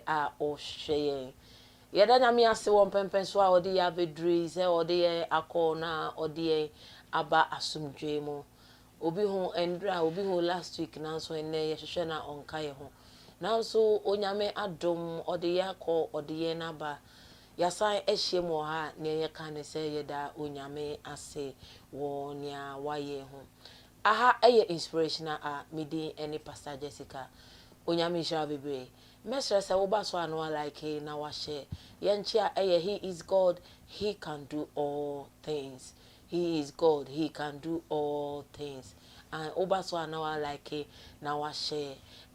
a o hwe yɛda nyame ase wɔ mpɛmpɛn so a ɔde yɛ abɛduri sɛ ɔde yɛ akɔ na ɔde yɛ aba asomdwe mu obi ho endra obi ho last week nanso enne yɛhwehwɛ na ɔnka yɛ ho nanso onyame adom ɔde yɛ akɔ ɔde yɛ naba yasan ehyem wɔ ha ne yɛ ka ne sɛ yɛda onyame ase wɔ nea wayɛ ho aha ɛyɛ inspirational a midi any Pastor Jessica onyame hira bebre mesre sɛ wo ba so anwa like na wa share yɛnchi a ɛyɛ he is God, he can do all things. He is God, he can do all things. And oba so anwa like na wa share.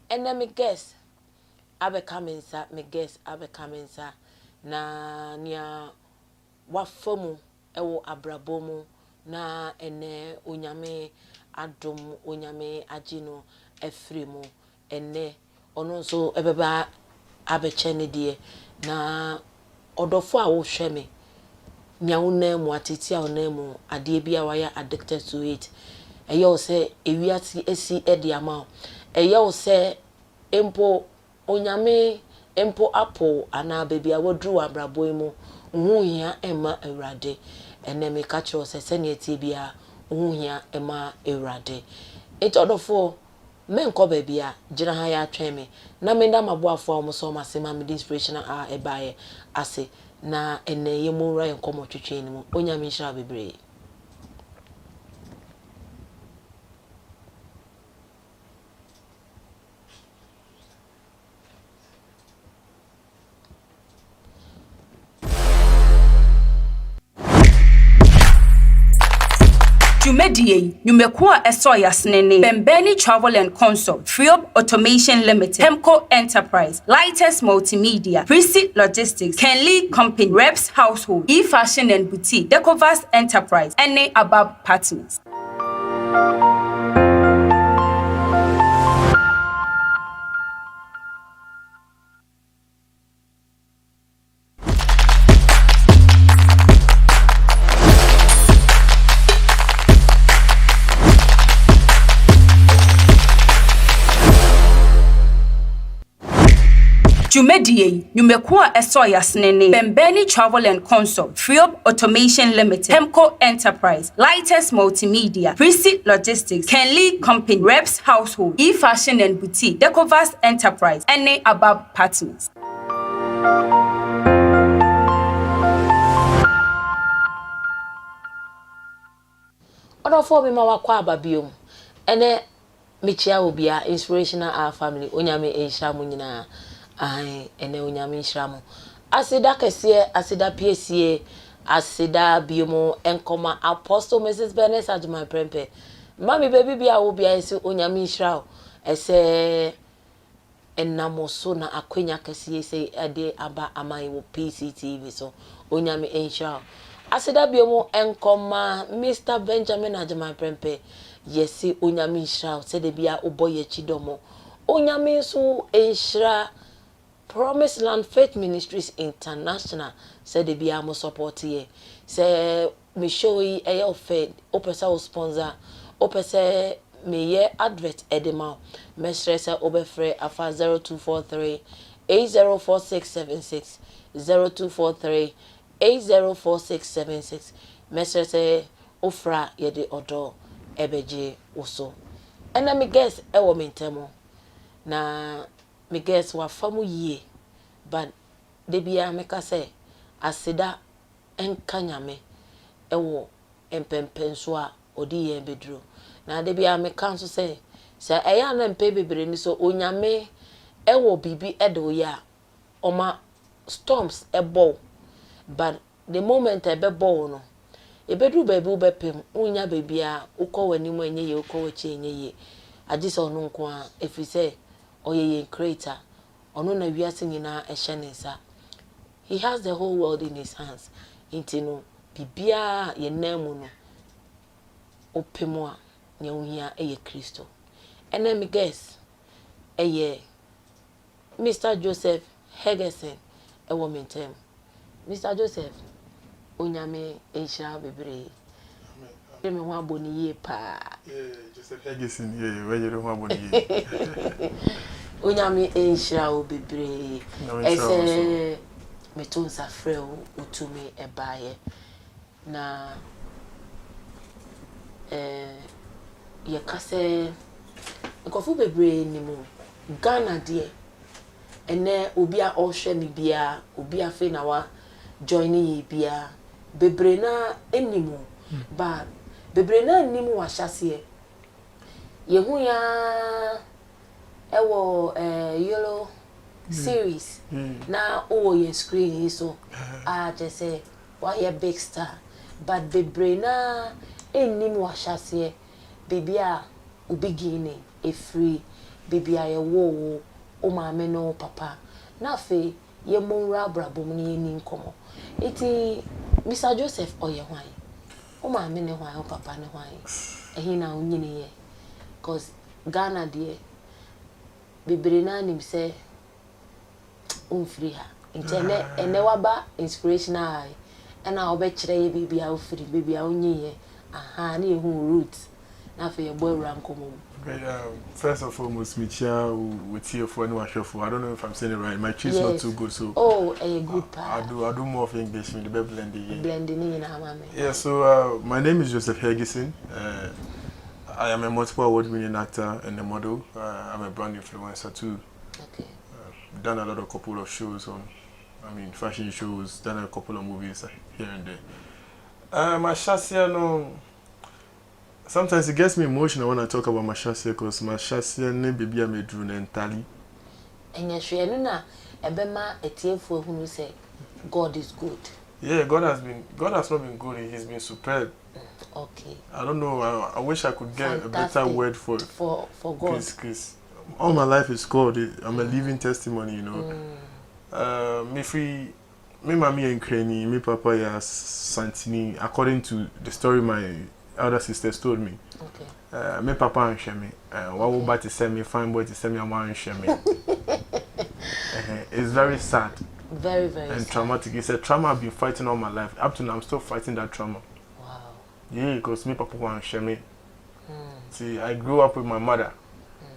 And then me guess abe kamensa, me guess abe kamensa na nia wafamu ewo abrabomu na ene onyame adom onyame agino efrimu ene ono so ebeba abeche ne die na odofo a wo hwe me nya wo na mu ateti a wo na mu ade bia waya addicted to it eyo se ewiati esi edi ama eyo se empo onyame empo apo ana bebia wodru abrabo mu hu hia ema awrade ene me ka kiro se ne eti bia hu hia ema awrade it odofo men ko bebia gina ha ya atwen me na me nda maboafo a mo so masema me inspirational a ebaye ase na ene yemu ra enkomo twetwe ni mu onyame hira bebre Jumedie, Numekua Esoyas Nene, Bembeni Travel and Consult, Freeup Automation Limited, Hemco Enterprise, Lightest Multimedia, Precy Logistics, Kenley Company, Reps Household, E-Fashion and Boutique, Decovast Enterprise, NA Abab Partners. Jumedie, Numekua Esoyas Nene, Bembeni Travel and Consult, Freeup Automation Limited, Hemco Enterprise, Lightest Multimedia, Precy Logistics, Kenley Company, Reps Household, E-Fashion and Boutique, Decovast Enterprise, NA Abab Partners. odofo me ma wakwa ababiom ene mechia obia inspirational our family onyame enhira mu nyina ai ene onyame enhira mu asida kese asida piesie asida biomo enkoma apostle Mrs. Bernice Ajuma Prempe mami baby bia wo bia ese onyame enhira ese enamoso na akwenya kese ese ade aba amai wo PCTV so onyame enhira asida biomo enkoma Mr. Benjamin Ajuma Prempe yesi onyame enhira se de bia oboye chidomo onyame so enhira Promise Land Faith Ministries International said they be amo support here. Say me show yi e fed opesa o sponsor opesa me ye advert edema me stress obefre afa 0243 804676 0243 804676 me stress ofra ye de odo ebeje oso ena me guess e wo mentemo na me guess wa famu ye but de bia me ka say asida enka nyame ewo empempenso a odi ye beduro na de bia me kan so say eya na mpe bebre ni so onyame ewo bibi edo ya oma storms ebo but the moment ebebo no ebedu baby ubepem unya baby a ukọ wani mu enye ye ukọ wachi enye ye agise onu nko a efise oyeye creator ono na wiase nyina ehye nsa. He has the whole world in his hands. Intino bibia ye namu no opemo a nya ohia eye Kristo. And me guess eye Mr. Joseph Hergurson ewo mentem. Mr. Joseph onyame enhira bebre. Me ho aboni ye pa. Joseph Hergurson where you ho aboni ye. Onyame enhira wo bebre. Ese metonsa frɛ wo utumi ebaye. Na ye kase nkofu bebre ni mu Ghana de ene obi a ohwe ni bia obi afi na wa join yi bia bebre na enimu ba bebre na enimu wa hyase ye hu ya ewo yellow series na o ye screen so just say why a big star but bebre na enimu wa hyase baby a beginning a free baby a wo o maame no papa na fe ye monra brabom ni ni nkomo eti Mr. Joseph oye hwan o maame ne hwan o papa ne hwan ehi na onyini ye cause Ghana de bebre na nim se free ha intene ene waba inspirational na obe kire ye baby a free baby a onyi ye aha na ehu roots na fe ye boy rankomo. First and foremost, Michia with you for anyone shuffle. I don't know if I'm saying it right. My cheese not too good, so a good part. I do more of English with the blending. Blending in our yeah. So my name is Joseph Hergurson. I am a multiple award-winning actor and a model. I'm a brand influencer too. Okay. Done a lot of couple of shows on, fashion shows. Done a couple of movies here and there. My chassis, sometimes it gets me emotional when I talk about my chassis because my chassis and baby I made Drew and Tally. And yes, you know, Ebema etiefo who say God is good. Yeah, God has not been good. He's been superb. Okay. I don't know. I wish I could get a better word for God. Because all my life is God. I'm a living testimony, you know. Me mommy and Krenny, me papa ya Santini. According to the story my elder sisters told me. Okay. Me papa and Shemi. What would about to send me fine boy to send me a man and Shemi. It's very sad. Very, very and sad. Traumatic. It's a trauma I've been fighting all my life. Up to now, I'm still fighting that trauma. Wow. Yeah, because me papa and Shemi. See, I grew up with my mother.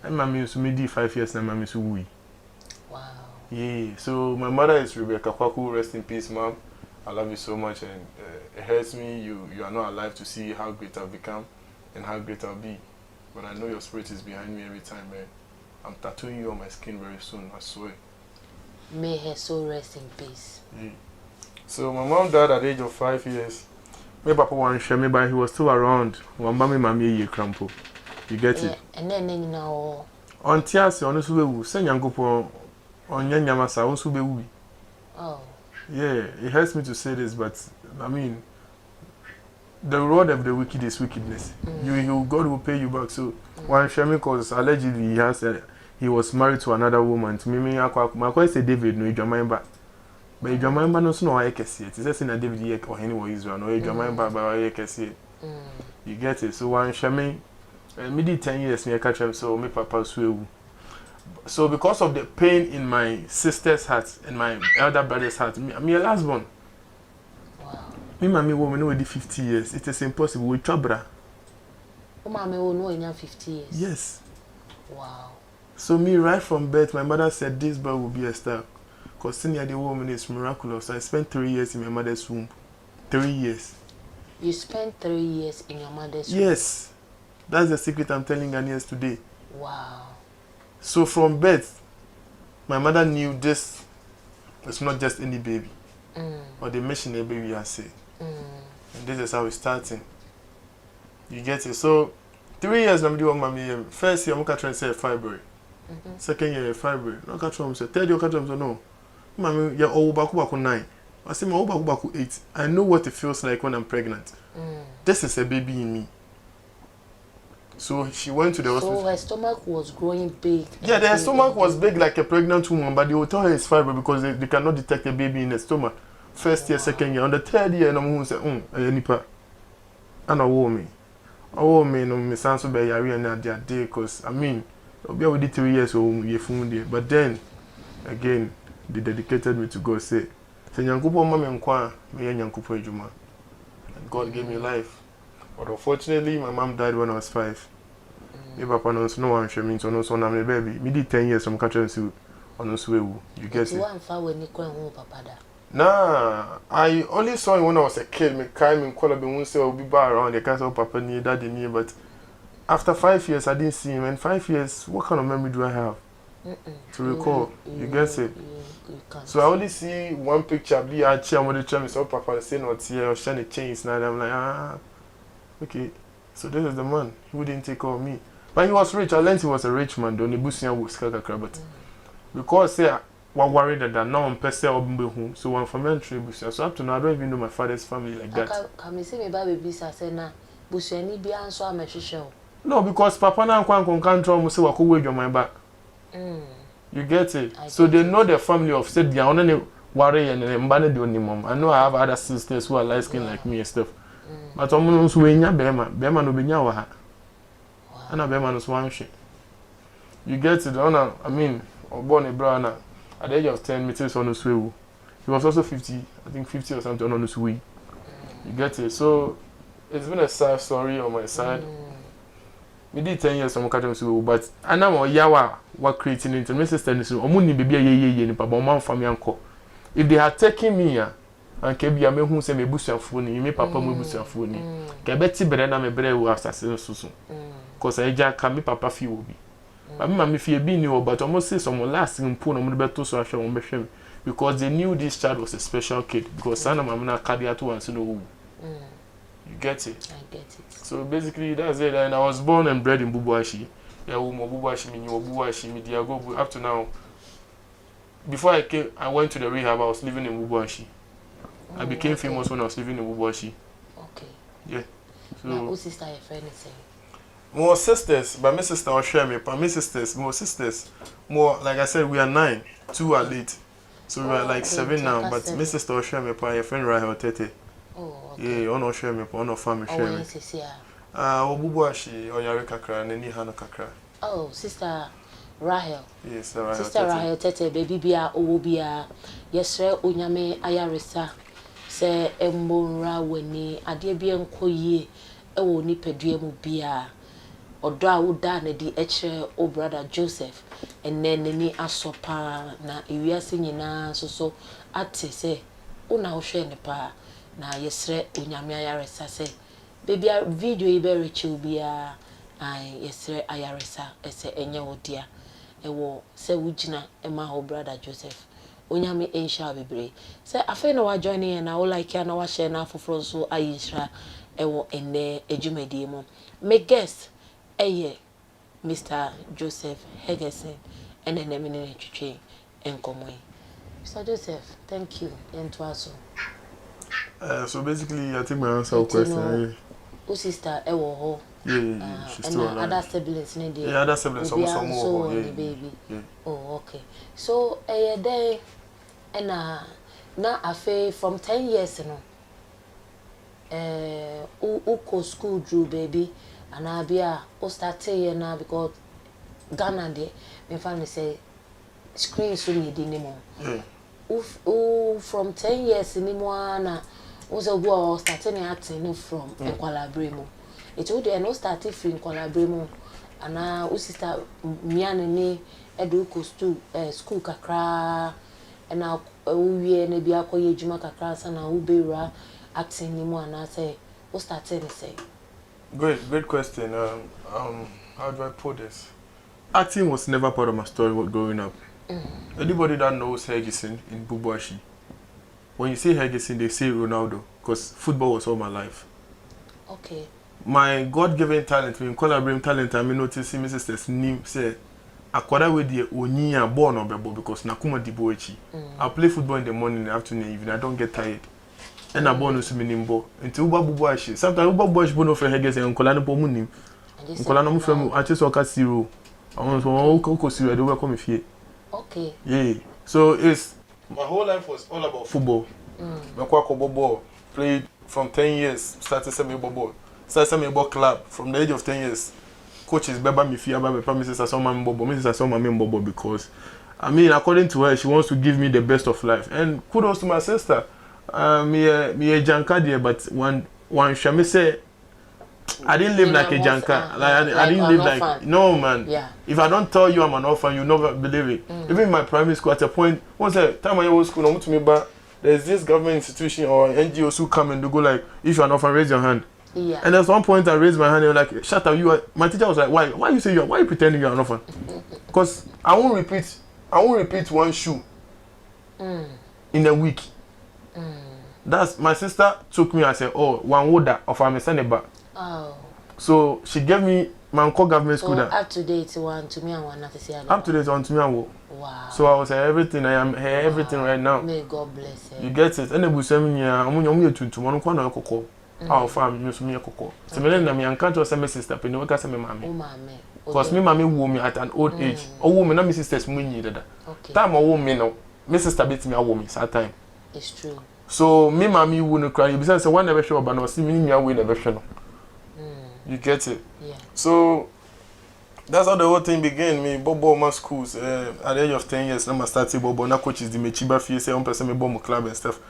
And my mom used to me 5 years and my mom used to we. Wow. Yeah, so my mother is Rebecca Kwaku. Rest in peace, mom. I love you so much, and it hurts me. You are not alive to see how great I've become and how great I'll be. But I know your spirit is behind me every time, man. I'm tattooing you on my skin very soon, I swear. May her soul rest in peace. Yeah. So my mom died at the age of 5 years. My papa wanted to share me, but he was still around. One mommy, mammy, ye crampo. You get it? And then now. On Tiasi, on the Subu, send Yangopo on Yanyamasa, on Subu. Oh. Yeah, it hurts me to say this, but the reward of the wicked is wickedness. God will pay you back. So one Shemi, because allegedly he was married to another woman. To me, my question David no Jamaiba. But Jamaiba no know I can see it. It's just in a David or anywhere Israel. No Jamaiba, but I can see it. You get it. So one Shemi, me did 10 years me catch him. So me papa swear. So because of the pain in my sister's heart and my elder brother's heart, me a last born. Wow. Me mommy woman already 50 years. It is impossible with trouble. Oh, mommy will know in 50 years. Yes. Wow. So me right from birth, my mother said this boy will be a star. Because senior the woman is miraculous. I spent 3 years in my mother's womb. 3 years. You spent 3 years in your mother's womb? Yes. That's the secret I'm telling Ghanaians today. Wow. So from birth, my mother knew this. It's not just any baby. Or the missionary baby I say. And this is how it's starting. You get it? So 3 years I'm doing mommy. First year I'm trying to say fibroid. Second year fibroid. No catch from say third year catch from say no. Mommy, you're all back 9. I say my all back 8. I know what it feels like when I'm pregnant. This is a baby in me. So she went to the hospital. So her stomach was growing big. Yeah, her stomach was big like a pregnant woman, but they will tell her it's fibroid because they cannot detect a baby in the stomach. First year, second year. On the third year, I'm going to say, nipa. And I wore me. No, me sound so bad, yari and that day, because, we already 3 years old, but then, again, they dedicated me to God, say, Nyankupo mama nkwa, me Nyankupo ejuma. And God gave me life. But unfortunately, my mom died when I was 5. Me papa no so no one share me so no so na me baby. Me did 10 years from catch and on so you get it. One far when you call papa da. Nah, I only saw him when I was a kid. Me came in Kuala Lumpur, say I'll be back around the castle, papa near, daddy near. But after 5 years, I didn't see him. And 5 years, what kind of memory do I have to recall? You get it. So I only see one picture. Be a chair with the chair. So papa saying not here or shining chains. Now I'm like, okay. So this is the man who didn't take care of me. But he was rich. I learned he was a rich man. Don't Busian was but because say. What worried that now I'm per se home, so I'm from entry. So up to now, I don't even know my father's family like that. Can you see me baby? I say na Busiani be answer I'm a show. No, because Papa now can't control say what wage on my back. You get it? So they know the family of said they only worry and embedded on the mom. I know I have other sisters who are light skinned like me and stuff. But I'm not so in your Bema no be nyawa. And a Bema no swan shit. You get it? I mean, or born a brother. At the age of 10, meters on the sway. He was also 50, I think 50 or something on the sway. You get it? So it's been a sad story on my side. We did 10 years on catching sway, but I know Yawa what creating it. My sister is Omuni baby ye papa mom family uncle. If they had taken me and kebi ame who say me busu afuni, me papa me busu afuni. Ke beti bere na me bere wo assassin susu. Cause I ja ka me papa fi obi. But me feel be new, but almost say someone last in Puna Mubeto so I because they knew this child was a special kid because son of Mamma cardiac once you know. You get it? I get it. So basically that's it. And I was born and bred in Bubuashi. Yeah, Bubuashi mean you Bubuashi media go up to now. Before I went to the rehab, I was living in Bubuashi. I became famous when I was living in Bubuashi. Okay. Yeah. So now, sister your friend is saying? More sisters, but my sister will share me. But my sisters, more sisters, more like I said, we are 9. 2 are late, so we are like 7 now. But my sister will share me. But your friend Rahel Tete. Oh, okay. Yeah, on share me. On family share me. Obubuashi or Yari Kakra, and any Hana Kakra. Oh, sister Rahel. Yes, Rahel. Sister Rahel Tete, baby bia, Obia, yes, sir, Unyame Ayarisa. Say, Embonra, Winnie, Adiabian Koye, oh, Nipeduemu Bia. Odo a woda na di eche o brother Joseph enne ni asopa na ewiase nyina so ate se una wo hwe ne pa na yesre onyame ayaresa se baby video yi be reche obia ai yesre ayaresa ese enye wodia ewo se wugina ema ho brother Joseph onyame ensha bebre se afa na wa join here na wo like ya na wa share na afoforo so ayisra ewo enne ejumedie mo me guess Mr. Joseph Hergurson and then Eminem Chichi and Komwe. Mr. Joseph, thank you. And to us. So basically, I think my answer question. Oh, sister, Ewo. Yeah, she's still alive. Other siblings, yeah, other siblings also more. Yeah, baby. Yeah. Oh, okay. So, day and now I feel from 10 years, uko school drew baby. And I be start here now because Ghana de me family say screen so need anymore. From 10 years anymore na also go starting acting from Kuala Lumpur. It would no started from Kuala Lumpur and now sister miane ni eduko school kakra and now we na bi akoye juma kakra sana ubera acting anymore and I say o started say Great question. How do I put this? Acting was never part of my story growing up. Anybody that knows Hergurson in Bubuashi, when you say Hergurson, they say Ronaldo, because football was all my life. Okay. My God-given talent, when collaborating talent, I mean, noticing my sister's name say, "Akwada with the Oniya born or bebo because nakuma diboechi." I play football in the morning, in the afternoon, even I don't get tired. And I born to minimbo until Bubuashi. Sometimes Bubuashi bono for Hergurson and Kolana Pomunim. Kolana Mufam, I just walk at 0. I want to go to I don't welcome if you. Okay. Yeah. So it's my whole life was all about football. Ball. Played from 10 years, started semi-ball. Started semi-ball club from the age of 10 years. Coaches Beba Mifia Baba promises I saw my Bobo, Mrs. I saw my Bobo because I mean according to her she wants to give me the best of life. And kudos to my sister. Me a Jankadie, but one shall me say I didn't live like a junker. I didn't live like no man. Yeah. If I don't tell you I'm an orphan, you never believe it. Even in my primary school, at a point, once the time I was school, I went to me, but there's this government institution or NGOs who come and they go like, if you're an orphan, raise your hand. Yeah. And there's one point I raised my hand and they were like, shut up, you are. My teacher was like, why you say you are? Why are you pretending you're an orphan? Because I won't repeat one shoe in a week. That's my sister took me and said, oh, one order of a messenger. Oh. So she gave me my uncle government school. So up to date one to me and one not to say up to date one to me and wow. So I was everything. I am everything right now. May God bless you. You get it. And the bus I'm to one corner cocoa. Our farm use me a cocoa. So me na me can't just say sister, but no can say me mommy. Oh mommy. Because me mommy woo me at an old age. Oh woman, na me sisters me needed that. Okay. Time a woman no. Me sister beat me a woman that time. It's true. So me mommy wouldn't cry. Besides, one never show, but no see me near win never show. You get it? Yeah. So that's how the whole thing began. Me bobo my schools. At the age of 10 years, I started bobo. Na coaches the mechiba fee say 1% me bomb club and stuff.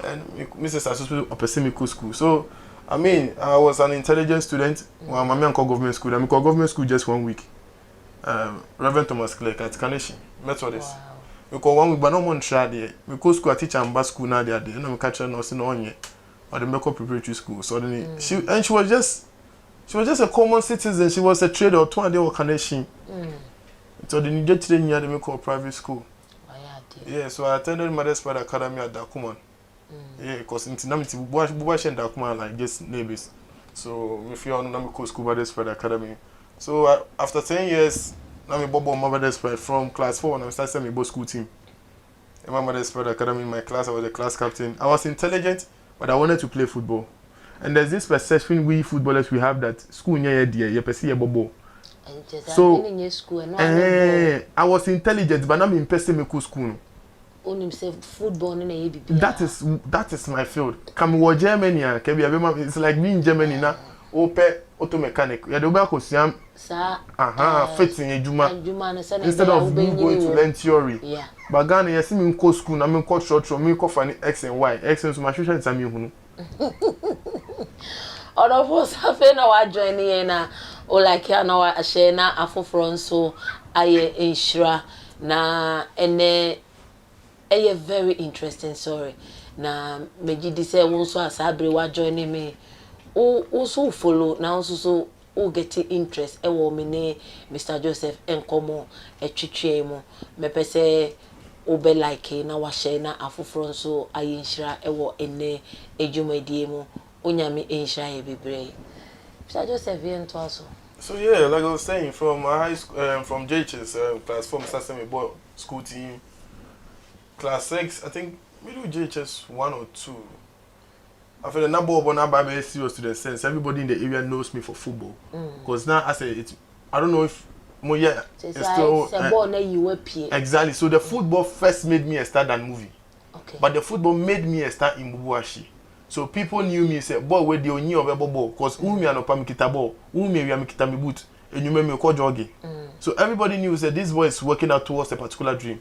And Mrs. Asusu a me school. So I mean, I was an intelligent student. Well, my mom called government school. I called government school just 1 week. Reverend Thomas Clerk at Carnation Methodist. Wow. We call 1 week, but no one tried there. We call school a teacher and bus school now there. And I'm catching us in on yet. Or the medical preparatory school. So then she was just a common citizen. She was a trader or 2 day or Carnation. So then you get to the near the medical private school. Yeah, so I attended Mother's Pride Academy at Dakuman. Yeah, because in Tinamity, Bubash and Dakuman like just neighbors. So if you're on Namiko School Mother's Pride Academy. So after 10 years, I'm Bobo Mother's Pride from class 4 and I started my both school team. In my Mother's Pride Academy, in my class, I was a class captain. I was intelligent, but I wanted to play football. And there's this perception we footballers we have that school near dear, you perceive a bobo. So I was intelligent, but I'm in pessimistic school. Only say football in a that is my field. Come to Germany, it's like me in Germany now. Auto mechanic. You don't go see fitting a Juma instead of me going to learn theory. Yeah. But Ghana, you see me in school, I'm in coach short from me for X and Y. X and so my future is a me. All of us have now joining na or like ya now a share na afofron so aye insura na ene a very interesting story na meji di say won so asabre wa joining me o so follow na so o get interest e wo me ne Mr. Joseph enkomo etwetwe mu me pese o be like na wa share na afofron so aye insura e wo ene ejumedie mu Onyami Insha Bebre. Mr. Joseph into also. So yeah, like I was saying, from high school, from JHS, class 4, Mr. Semi boy school team. Class 6, I think we do JHS 1 or 2. I feel the number of one very serious to the sense everybody in the area knows me for football. Because now I say it's I don't know if more yeah it's still exactly. So the football first made me a star than movie. Okay. But the football made me a star in Bubuashi. So people knew me say boy where they only of a ball because umi anopa mikita ball umi we mikita mi boot and you me call jogging. So everybody knew that this boy is working out towards a particular dream.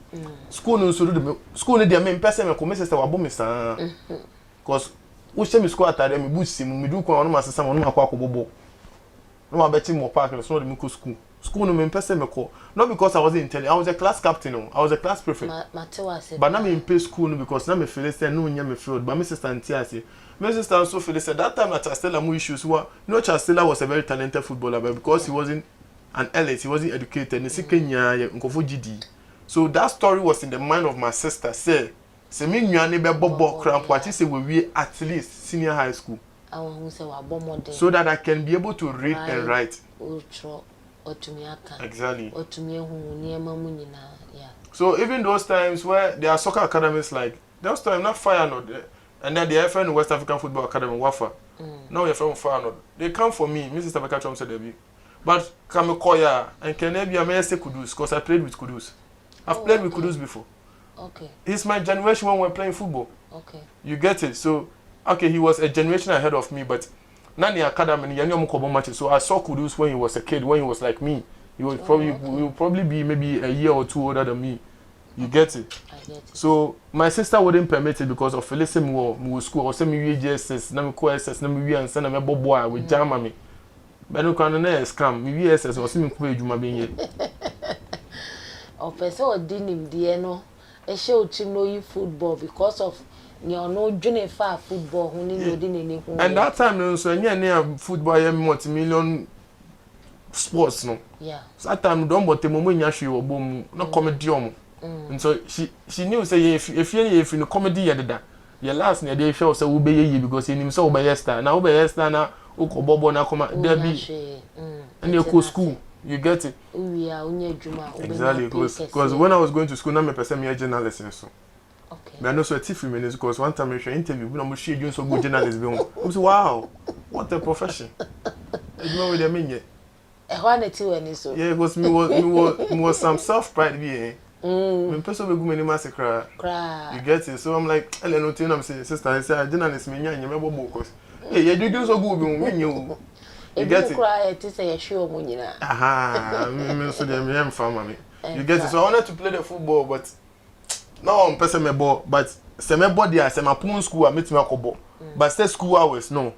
School no so do school no dey me person me come say wa bo me san because we say me school atare me boot sim me do ko no ma sesa mo no akwa akobobo no ma beti mo park so no me go school no me person me call not because I wasn't intelligent. I was a class captain. I was a class prefect. But now me in pay school because now me feel say no nya me field. But me sister Antia say, my sister also feel say that time that Chastela mu issues were no Chastela was a very talented footballer, but because he wasn't an elite, he wasn't educated. He Kenya nkofo GD. So that story was in the mind of my sister. Say me nyane be bobo cramp what say we at least senior high school. So that I can be able to read and write. Exactly. So even those times where there are soccer academies like those times not Feyenoord and then the FN West African Football Academy Wafa. Now you're from Feyenoord. They come for me, Mrs. Tabaka said Debbie. But Kamekoya and Kenebi I may say Kudus because I played with Kudus. I've played with Kudus before. Okay. He's my generation when we're playing football. Okay. You get it? So okay, he was a generation ahead of me, but Nani Academy, so I saw Kudus when he was a kid, when he was like me. He was probably be maybe a year or two older than me. You get it? I get it. So my sister wouldn't permit it because of Felicity Moore school or semi UJSS, Nami QSS, Nami and Sana boy with Germany. But no can na scam. Me VSS was me ko ejuma be yen. O person o di nim de no. E she o team no football because of you no dwene fa football hu ni no di ni hu. And that time no so nya football ye multi-million sports no. Yeah. So that time don't but mo nya hwe obom no comedy omo. And so she knew say if you no comedy ye deda. Your last na dey show say we be ye because him say we be star. Na we be star na ukobobo na come there be. And you go school. You get it? Exactly, because when I was going to school, now me person me a journalist so. Okay. But I know so a TV minutes because one time I show interview, when I'm sure you so good journalist be on. I say, wow, what a profession. You know what I mean? Yeah, because me was some self pride be. Me person be go many massacre. You get it? So I'm like, I no tell them say sister, I say journalist me nya me bobo cause. Yeah, you do so good be you. You get it? Aha, me so dem farmer me. You get it? So I wanted to play the football, but no, I'm person me ball, but se me ball there, se my pun school I meet me akobo. But stay school hours no.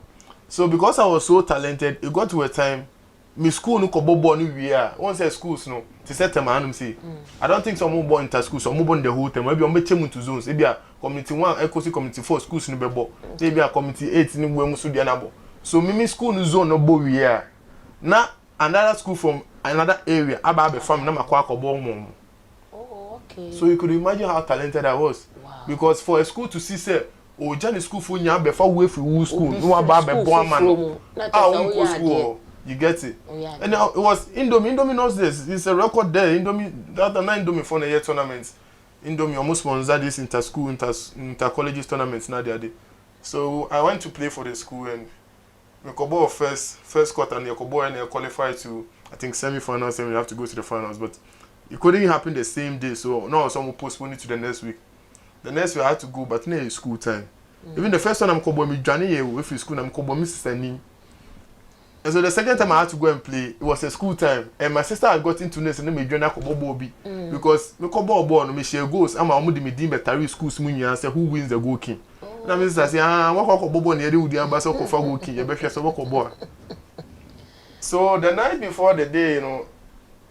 So because I was so talented, it got to a time me school no kobo ball ni wia. Once say schools no, to set them anum say. I don't think some more born inter school, some more born the whole time. Maybe on be change to zones. Maybe a community 1, ecosi community 4 schools no be ball. Maybe a community 8 ni we musu dia na ball. So me school no zone no bo wia. Na another school from another area aba be farm na makwa akobo mom. Oh, okay. So you could imagine how talented I was. Wow. Because for a school to see say o join school for nya be fa way for school no aba be born man. School. You get it? Oh, yeah, and it was Indomie knows this. It's a record there. Indomie that the 9 Indomie for the year tournaments. Indomie almost sponsored this inter colleges tournaments now there. So I went to play for the school and Mekobo first quarter and Mekobo and qualified to I think semi-finals and we have to go to the finals, but it couldn't happen the same day. So now someone postponed it to the next week. The next week I had to go, but now school time. Even the first time I'm Kobo me Johnny if you school I'm Kobo me sister ni. And so the second time I had to go and play, it was a school time, and my sister had got into this and then me join Kobo Bobby because me Kobo ball no me share goals. I'm a me dim better schools me and say who wins the goal king. Na me sister say what Kobo ball near the ambassador ko fa goal king. You be so what Kobo. So the night before the day, you know,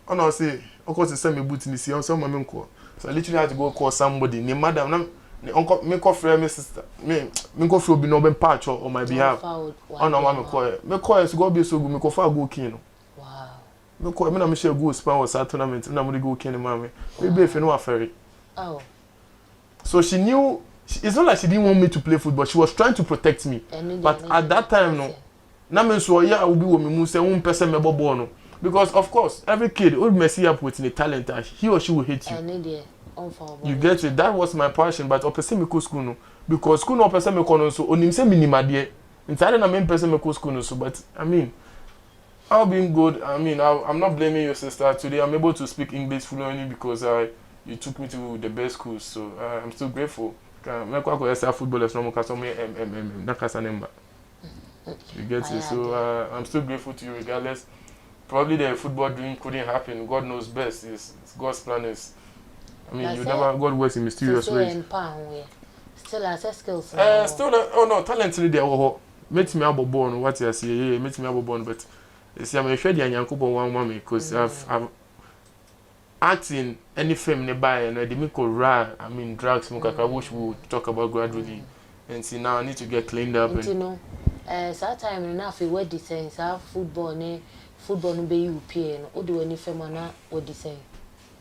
I know say of course send me boot in the sea. So my call. So I literally had to go call somebody. Ne madam uncle me call friend me sister me call friend be no ben patch on my behalf. Oh no me call so go be so good me call for go king. Wow. Me call me na me share go span was that tournament na me go king mama. Me be fe no aferi. Oh. So she knew it's not like she didn't want me to play football. She was trying to protect me. But at that time no na me so yeah I will be with me mu say one person me ball no because of course every kid would mess you up with a talent he or she will hate you. You get it? That was my passion, but opposite me school no because school no opposite me kono so onim say minima de. Inside na me person me school no so but I mean I've been good. I mean I'm not blaming your sister today. I'm able to speak English fluently because you took me to the best schools. So I'm still grateful. Me kwa ko say footballers no mo kaso me na kasa number. You get it? So I'm still grateful to you regardless. Probably the football dream couldn't happen. God knows best. It's God's plan is. I mean, God works in mysterious ways. Still has skills. Oh no, talent in there. Make me able born. What you say? Yeah, make me able born. But you see, I'm a shady and Yankubo one mommy because I've acting any film nearby and I didn't go raw. I mean, drugs. I wish we would talk about gradually. And see now I need to get cleaned up. And you know, time enough we were design. Football no be you pay. No, do any film na or design.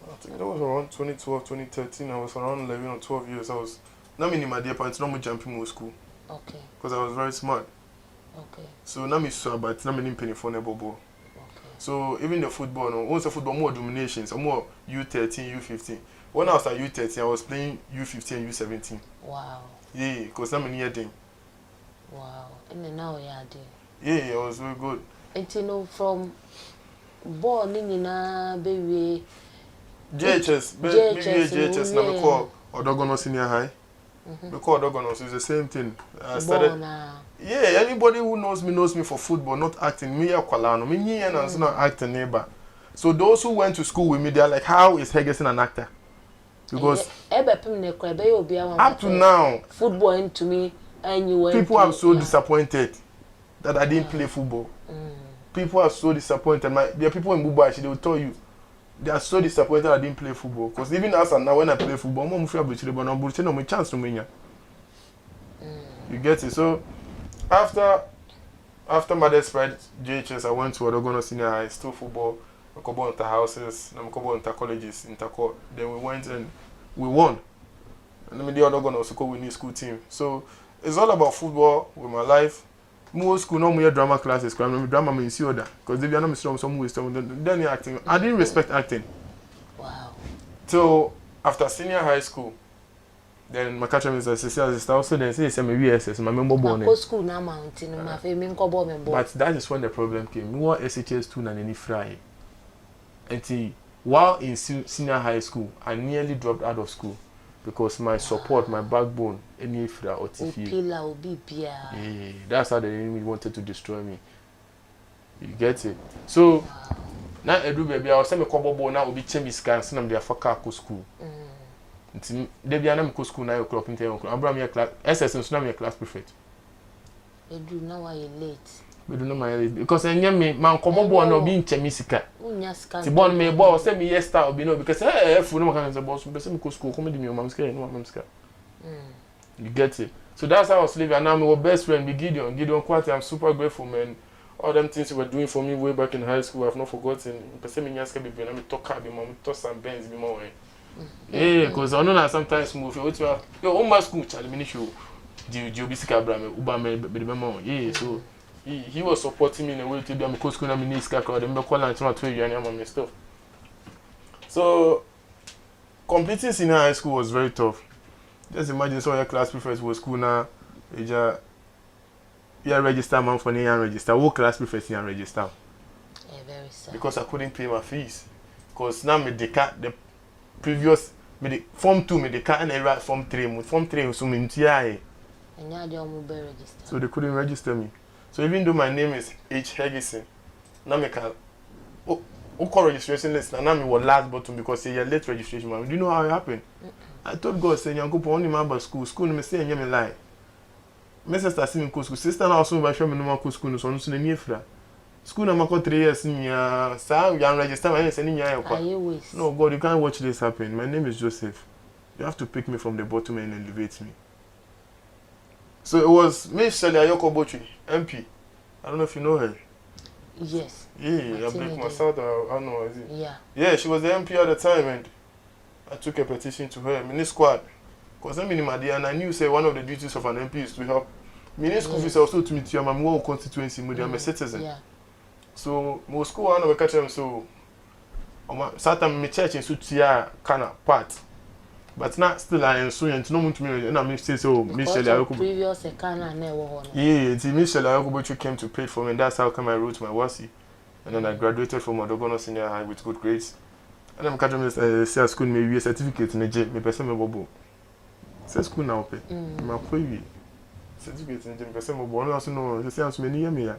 I think that was around 2012, 2013. I was around 11 or 12 years. I was not in my dear parents, not me jumping more school. Okay. Because I was very smart. Okay. So now me so but now me penny for never ball. Okay. So even the football, no, once the football more dominations, or more U13, U15. When I was at U13, I was playing U15 and U17. Wow. Yeah, because I'm near them. Wow. And then now yeah, yeah, I was very good. And you know from born in baby. JHS now me call Odogono Senior High. Me call Odogono, so it's the same thing. I started. Yeah, anybody who knows me for football, not acting. Me Kwalano, me and I'm not acting neighbor. So those who went to school with me, they're like, how is Hergurson an actor? Because up to now, football into me, and you people are so disappointed that I didn't play football. people are so disappointed. There are people in Bubashi, they will tell you, they are so disappointed I didn't play football. Because even as and now when I play football, I'm not but I'm chance to win. You get it? So after my despite JHS, I went to Odogono Senior High, still football, I go into houses, I go into colleges, intercourt. Then we went and we won. And then the Odogono also go winning school team. So it's all about football with my life. More school, no more drama classes. I'm drama means you other. Because if you're not strong, some way, then you're acting. I didn't respect acting. Wow. So after senior high school, then my catcher is also then say I'm a VSS, my member born. School now mountain, my family member. But that is when the problem came. We were SHS2 and any fry. And while in senior high school, I nearly dropped out of school because my support, my backbone, any fra or that's how the enemy wanted to destroy me. You get it? So now Edu baby, I was saying me kobo bo now obi chemi scans na me dey afaka ko school. Nti dey bia na me ko school 9 o'clock in 10 o'clock. Abra me class SS so na me class prefect. Edu now why you late? We do not mind because enye me man kobo bo na obi chemi sika. Unya scan. Ti bon me bo say me yes star obi no because fu no kan say boss me say me ko school come dey me mam sika no mam sika. You get it? So that's how I was living and now my best friend be Gideon Kwati. I'm super grateful, man. All them things you were doing for me way back in high school, I've not forgotten. Because me nyaska be when I talk car be mom, toss some Benz be more. Yeah, because I know that sometimes move you yo on my school child me show. Do be sika bra me uba me be the memo. Yeah, so he was supporting me in a way to be am school na me need sika crowd them call and try to you and my stuff. So completing senior high school was very tough. Just imagine so your class prefect was school now. You register man for me and register. What class prefect and register? Yeah, very sad. Because I couldn't pay my fees. Because now me the previous form 2 me the car and I write form 3. Form 3 so me ntia. And now they almost be registered. So they couldn't register me. So even though my name is Hergurson, now me can call registration list and now me was last button because you're late registration man. Do you know how it happened? I told God say you go only man about school me say me lie. My sister see me go school. Sister now also by show me no go school so no so near fra. School na mako 3 years me sir you can register my say ni nya yakwa. No God, you can't watch this happen. My name is Joseph. You have to pick me from the bottom and elevate me. So it was Miss Shelley Ayoko Bochi, MP. I don't know if you know her. Yes. Yeah, I break my south. I don't know, is it? Yeah. Yeah, she was the MP at the time and I took a petition to her, mini squad. Because I'm in my day and I knew say one of the duties of an MP is to help. Mini school fees also to meet you, I'm more constituency, I'm a citizen. Yeah. So most school I know catch them so Satan my church in Sutia kind of part. But not still I am so and no one to me and I say so Michelle Ayoko. Previous Ekana never. Yeah, Michelle Ayoko came to pay for me and that's how come I wrote my WASI. And then I graduated from Odogono Senior High with good grades. And I'm catching say school me certificate in the J, me person me bobo. Say school now pay. My pay certificate in the person me bobo. Also no, say as many year me ya.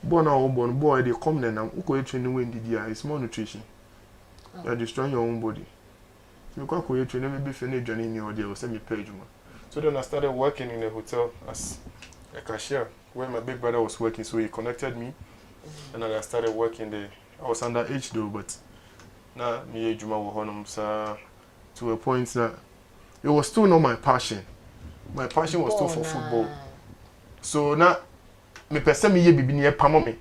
Born now born boy they come then now. Uko training when did ya? It's malnutrition. You're destroying your own body. You can't go training maybe finish journey in your day or send me page man. So then I started working in a hotel as a cashier where my big brother was working. So he connected me, and then I started working there. I was underage though, but. Now, me Juma was to a point that it was still not my passion. My passion was still for football. So now, me person me be near pamo me.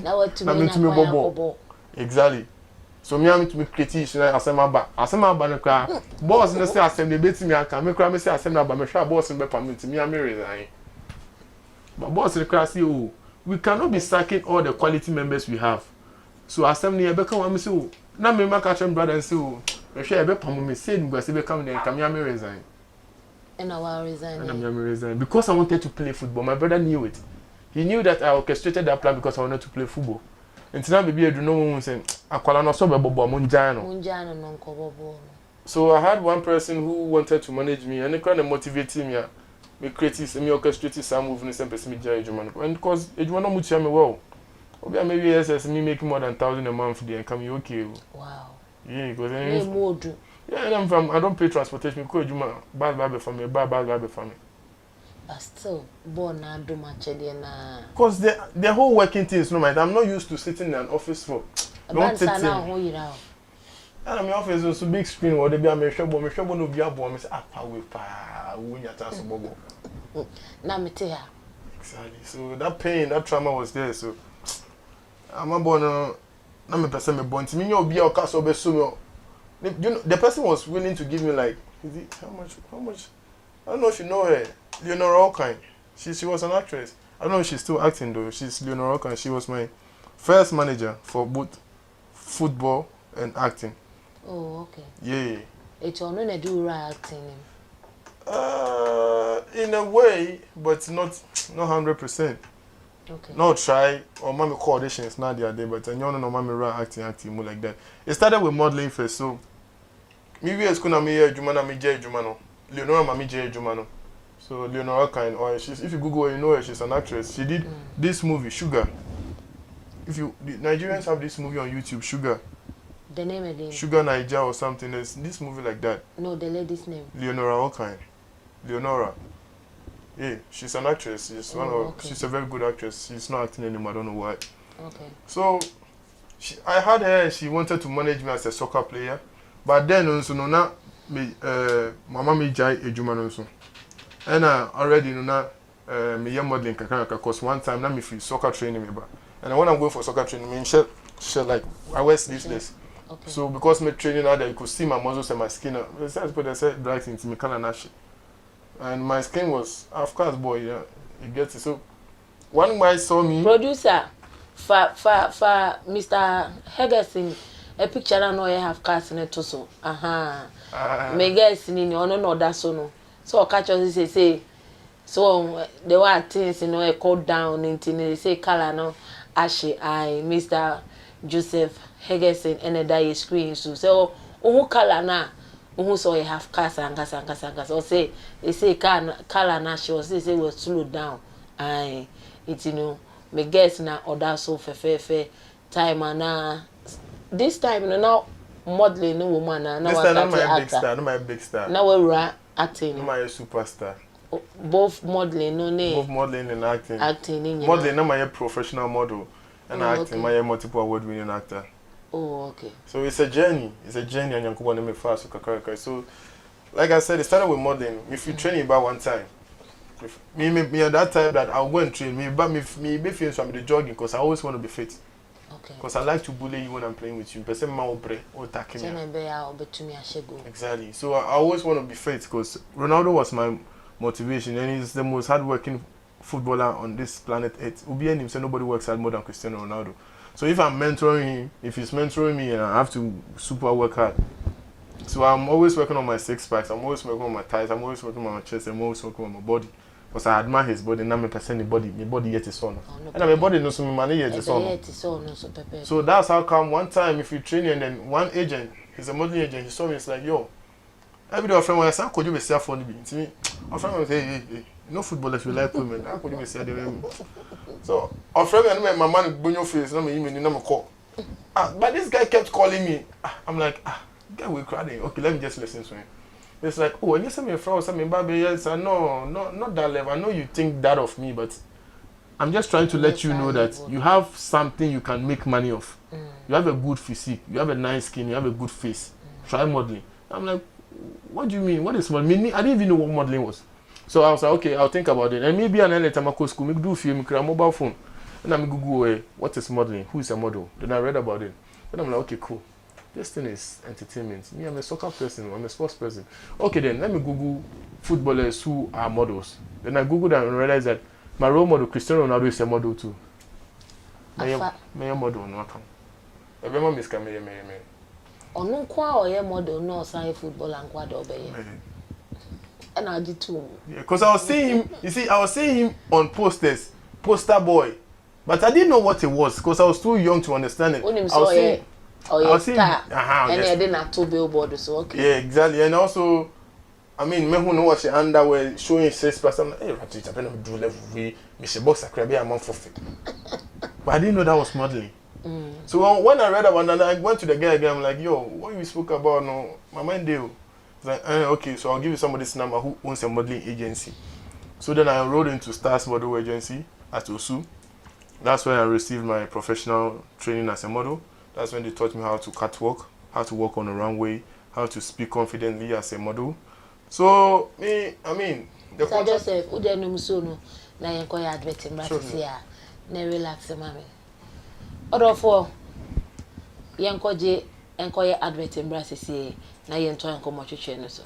Now what to me bobo. Exactly. So me am to me create I asema ba no kra. Boss no say asem dey beti me aka. Me kra me say asem na ba me hwa boss no be permit me am resign. But boss no kra say oh, we cannot be sacking all the quality members we have. So assembly e be kan wa me say oh na me maka chem brother say oh me hwe e be pam me say ngwa say be come then come me resign. And I will resign. And I'm resign because I wanted to play football. My brother knew it. He knew that I orchestrated that plan because I wanted to play football. And now baby I do no one say akwala no so be bobo munjano. Munjano no nko bobo. So I had one person who wanted to manage me and he kind of motivated me. Me create me orchestrate some movement and person me jai ejuma. And because ejuma no mutia me well. Obi maybe yes me making more than 1,000 a month there and come you okay. Wow. Yeah, because yeah, and I don't pay transportation because ejuma bad for me, bad for me. But still, born na do much na. Because the whole working thing is no mind. I'm not used to sitting in an office for. Don't sit in. And I'm in office also big screen or they be a meshabo no be abo me say apa we pa we nyata so bobo. Na me te ha. Exactly. So that pain, that trauma was there. So I'm born na me person me born. Me obi a oka so be so me. You know, the person was willing to give me like, is it how much? I don't know if you know her, Leonora Okine. She was an actress. I don't know if she's still acting though. She's Leonora Okine. She was my first manager for both football and acting. Oh, okay. Yeah. It's on no do acting. In a way, but not 100%. Okay. Not try or mommy call auditions not the other, but I know no mommy acting more like that. It started with modeling first, so maybe it's gonna me Jumana me J Jumano. Leonora Mami J Jumano. So Leonora Okine, or if you Google her, you know her, she's an actress. She did this movie, Sugar. The Nigerians have this movie on YouTube, Sugar. The name of the Sugar Niger or something. There's this movie like that. No, the lady's name. Leonora Okine. Leonora. Yeah, she's an actress. She's a very good actress. She's not acting anymore. I don't know why. Okay. So I had her. She wanted to manage me as a soccer player, but then also no me mama me jai ejuma no so. And already no na me young modeling kakaka because one time na me free soccer training me ba. And when I'm going for soccer training, me share like I wear sleeveless. Okay. So because me training out there, you could see my muscles and my skin. They said dry things me kind of nash. And my skin was, of course, boy, yeah, you get it. So one guy saw me. Producer, for Mr. Hergurson, a picture I know you have cast in it also. Me guess in no that so no. So catch us say so there were things a called down into they say color no ashy I Mr. Joseph Hergurson and a screen so who color na who saw you have cast and gas or say they say color na she was say will slow down I it me guess na order so fair time na this time now modeling no woman na this time not my big star now we're acting not my superstar both modeling both modeling and acting modeling not my professional model and acting my multiple award winning actor. Oh, okay. So it's a journey and Yankuba name fast so like I said, it started with modeling. If you train about one time, me at that time that I'll go and train me be feeling so I'm the jogging because I always want to be fit. Okay. Because I like to bully you when I'm playing with you. Exactly. So I always want to be fit because Ronaldo was my motivation and he's the most hardworking footballer on this planet Earth. Ubi him say nobody works hard more than Cristiano Ronaldo. So if I'm mentoring him, if he's mentoring me, and I have to super work hard. So I'm always working on my six packs. I'm always working on my thighs. I'm always working on my chest. I'm always working on my body. Because I admire his body. Now I'm percent body. My body yet is on. And my body knows my money yet is on. So that's how come one time if you train and then one agent, he's a modeling agent. He saw me. It's like yo. Every day, friend, when I say, could you be self on me? To me, our friend will say, hey, no football if you like women. How could you be self on me? So, our friend and my man bring your face, no me email, no me call. But this guy kept calling me. I'm like, guy, we're crying. Okay, let me just listen to him. It's like, oh, when you say me a friend, say me baby, yes, no, not that level. I know you think that of me, but I'm just trying to let you know that you have something you can make money of. You have a good physique, you have a nice skin, you have a good face. Try modeling. I'm like, what do you mean? What is modeling? I didn't even know what modeling was. So I was like, okay, I'll think about it. And maybe an early time I go school, make do film, create a mobile phone. And I'm Google what is modeling? Who is a model? Then I read about it. Then I'm like, okay, cool. This thing is entertainment. Me, I'm a soccer person, I'm a sports person. Okay, then let me Google footballers who are models. Then I Googled and realized that my role model, Cristiano Ronaldo, is a model too. My model, no account. Everyone is coming here, Onu kwa oye model no say football and kwa do be. And I did too. Yeah, because I was seeing him, you see, I was seeing him on posters, poster boy. But I didn't know what it was because I was too young to understand it. I was seeing star. And I didn't have two billboards, so okay. Yeah, exactly. And also, I mean, me who know what she underwear showing 6%. I'm like, hey, Ratich, I better do level we Mr. Box a month for fit. But I didn't know that was modeling. So when I read about that, I went to the guy again. I'm like, yo, what you spoke about? No, my mind deal. It's like, okay, so I'll give you somebody's number who owns a modeling agency. So then I enrolled into Stars Model Agency at Osu. That's where I received my professional training as a model. That's when they taught me how to catwalk, how to walk on the runway, how to speak confidently as a model. So the Sir Joseph, who dey no so no na yen ko ya advert mbati ya na relax mami. Odofo yen ko je enko ya advert mbati na yen to enko mo twetwe no so.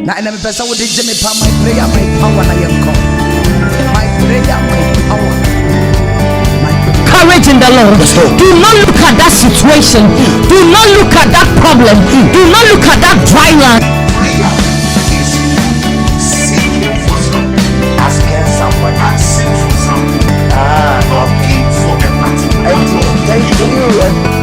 Na ina mpesa wo de jeme pa my prayer my power na yenko. My prayer my power. Courage in the Lord. Do not look at that situation. Do not look at that problem. Do not look at that dry land. Seeking for something. Asking someone. Asking for something. Looking for a particular. Thank you.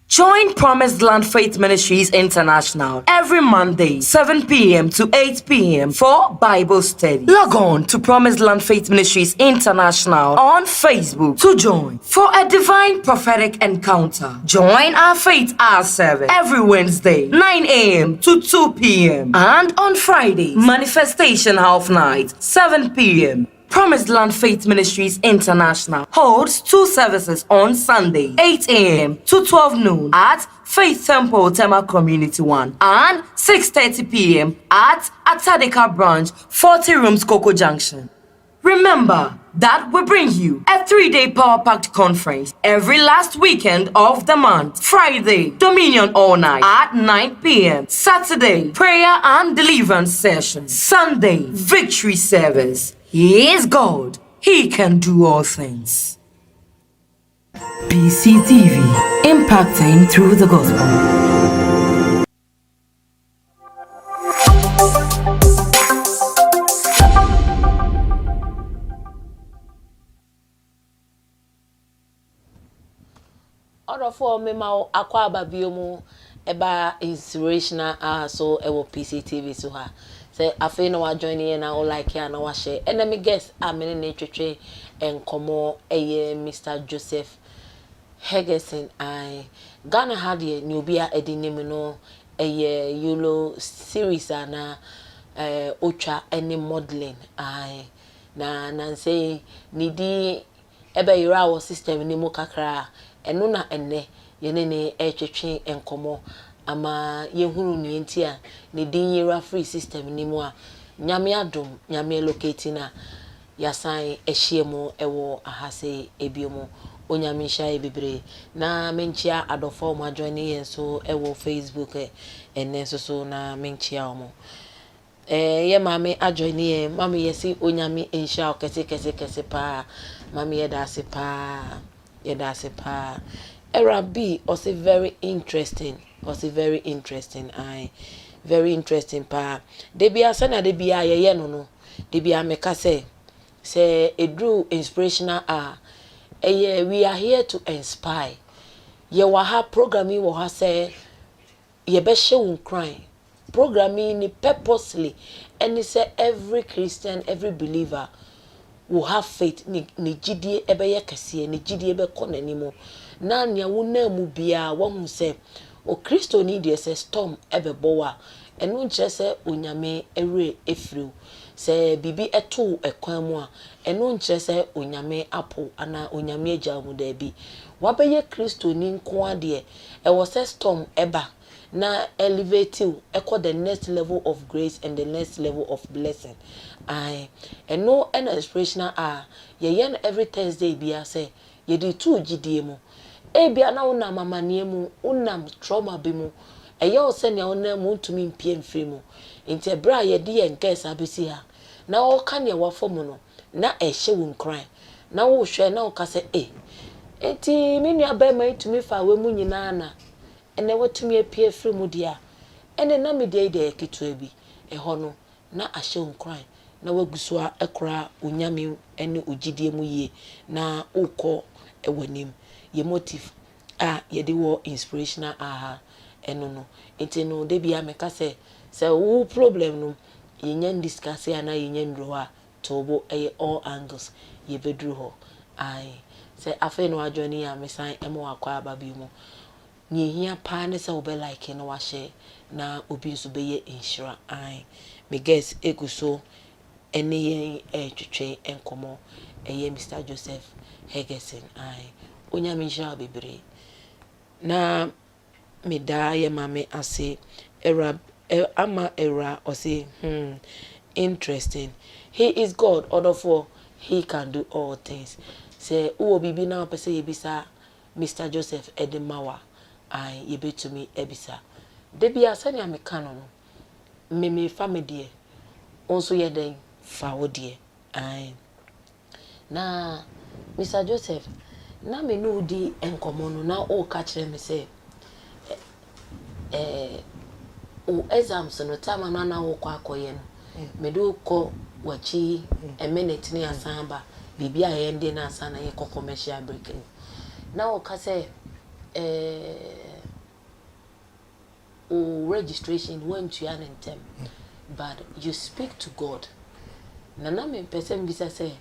Join Promised Land Faith Ministries International every Monday, 7 p.m. to 8 p.m. for Bible study. Log on to Promised Land Faith Ministries International on Facebook to join for a divine prophetic encounter. Join our faith hour service every Wednesday, 9 a.m. to 2 p.m. and on Friday, manifestation half night, 7 p.m. Promised Land Faith Ministries International holds 2 services on Sunday, 8 a.m. to 12 noon at Faith Temple, Tema Community 1 and 6:30 p.m. at Atadeka Branch, 40 Rooms, Coco Junction. Remember that we bring you a 3-day power-packed conference every last weekend of the month. Friday, Dominion all night at 9 p.m. Saturday, prayer and deliverance session. Sunday, victory service. He is God. He can do all things. BCTV, impacting through the gospel. Order for me ma akwa babiomu eba inspirational so ewo PCTV so ha. Say afi na wa join here na o like ya na wa share. Enemy guest amene na twetwe enkomo eye Mr. Joseph Hergurson I Ghana had ye ni obi a edinim no eye Yulo series na otwa any modeling I na say ni di ebe yira wo system ni mu kakra eno na enne yene ne twetwe enkomo ama yehunu ni entia ne din yira free system ni mu a nyame adom nyame locate na yasan ehyiemu ewo ahase ebiomu onyame hyae bebre na menchia adofo ma join yen so ewo Facebook enne so na menchia omo ye mame ajoin yen mame yesi onyame enhya kese pa mame yedase pa era b also very interesting very interesting pa debia sana debia ye no debia meka say edru inspirational we are here to inspire ye wa ha programming wo ha say ye be shewu crying programming ni purposely and say every Christian, every believer will have faith ni gidie ebe ye kese ni gidie ebe konanimo na nya wona mu bia wo hu say o Kristo ni de say storm ebe bowa enu nche say onyame ere efriu say bibi eto ekwan mu a enu nche say onyame apo ana onyame agya mu da bi wabeye Kristo ni nko ade e was say storm eba na elevate you echo the next level of grace and the next level of blessing and no an inspirational ye every Thursday bia say ye di tu gidie mu bia na una mamanie mu unam trauma bi mu eye o se ne ona mu ntumi mpie mfiri mu nti bra ye di ye nkesa bisi ha na o ka ne wafo mu no na ehye wo nkran na wo hwe na o ka se enti me nua ba mai tumi fa we mu nyina na ene watumi apie firi mu dia ene na me dia ide ketua bi ho no na ahye wo nkran na wagusua ekra onyame ene ogidie mu ye na ukọ ewanim ye motive yɛde wɔ inspirational aha ɛno no nti no de bia meka sɛ wo problem no yɛnya discuss ana yɛnya ndro a tobo ɛyɛ all angles yɛbɛduru hɔ ai sɛ afei no adwene ya mesan ɛmo akɔ aba bi mu nyehia pa ne sɛ obe like no wa share na obi nso bɛyɛ inshira ai me guess eguso ene yɛn twetwe enkomo ɛyɛ Mr. Joseph Hergurson ai onya me nshira bebre na me da ye mame ase era ama era or say interesting. He is God, order for he can do all things. Say uwo bibi na pese yebisa Mr. Joseph Edemawa ai yebe to me ebisa. Debi asani amekano no. Me family also ye den fa wodie ai. Na Mr. Joseph na me no di enkomo no na o ka kire me say o exams no time na wo kwa akoye no me do ko wachi a minute ni asamba bibi a yende na asana ye commercial break na o ka say o registration went to an intem but you speak to God na me person bisa say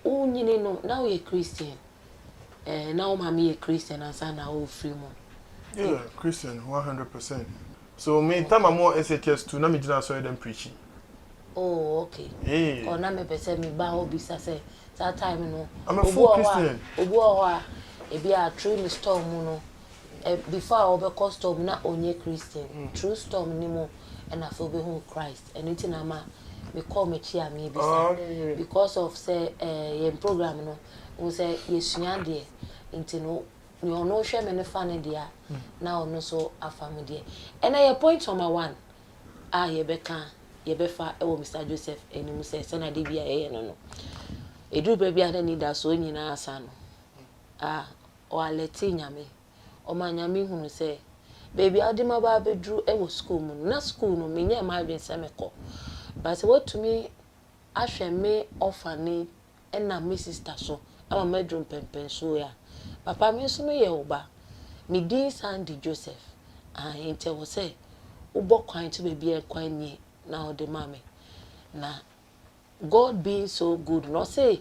o nyine no na we Christian na o mama ye Christian asana o free mo yeah Christian 100%. So me time I'm more SHS too na me jina so them preaching. Oh, okay. Hey. Or na me pese me ba obi say that time no. I'm a full Christian. Obu owa e be a true storm no. Before obe custom na onye Christian. True storm ni mo and I feel be who Christ. And it na ma me call me chia me be because of say your program no. We say yesua de into no you no share me ne fan dia na ono so afam de. And I point number 1 ye beka yebefa ewo Mr. Joseph enimu se na de bia ye no edu ba bia na ni da so nyina asa no o aleti nyame o ma nyame hunu se baby adima ba bedru ewo school mu na school no menye ma adwen se meko but what to me ahwe me ofane na me sister so ama medrum pempen so ya papa me so no ye oba me din Sandy Joseph ente wo se ubo kwan to baby e kwan ni na the mommy na God being so good no say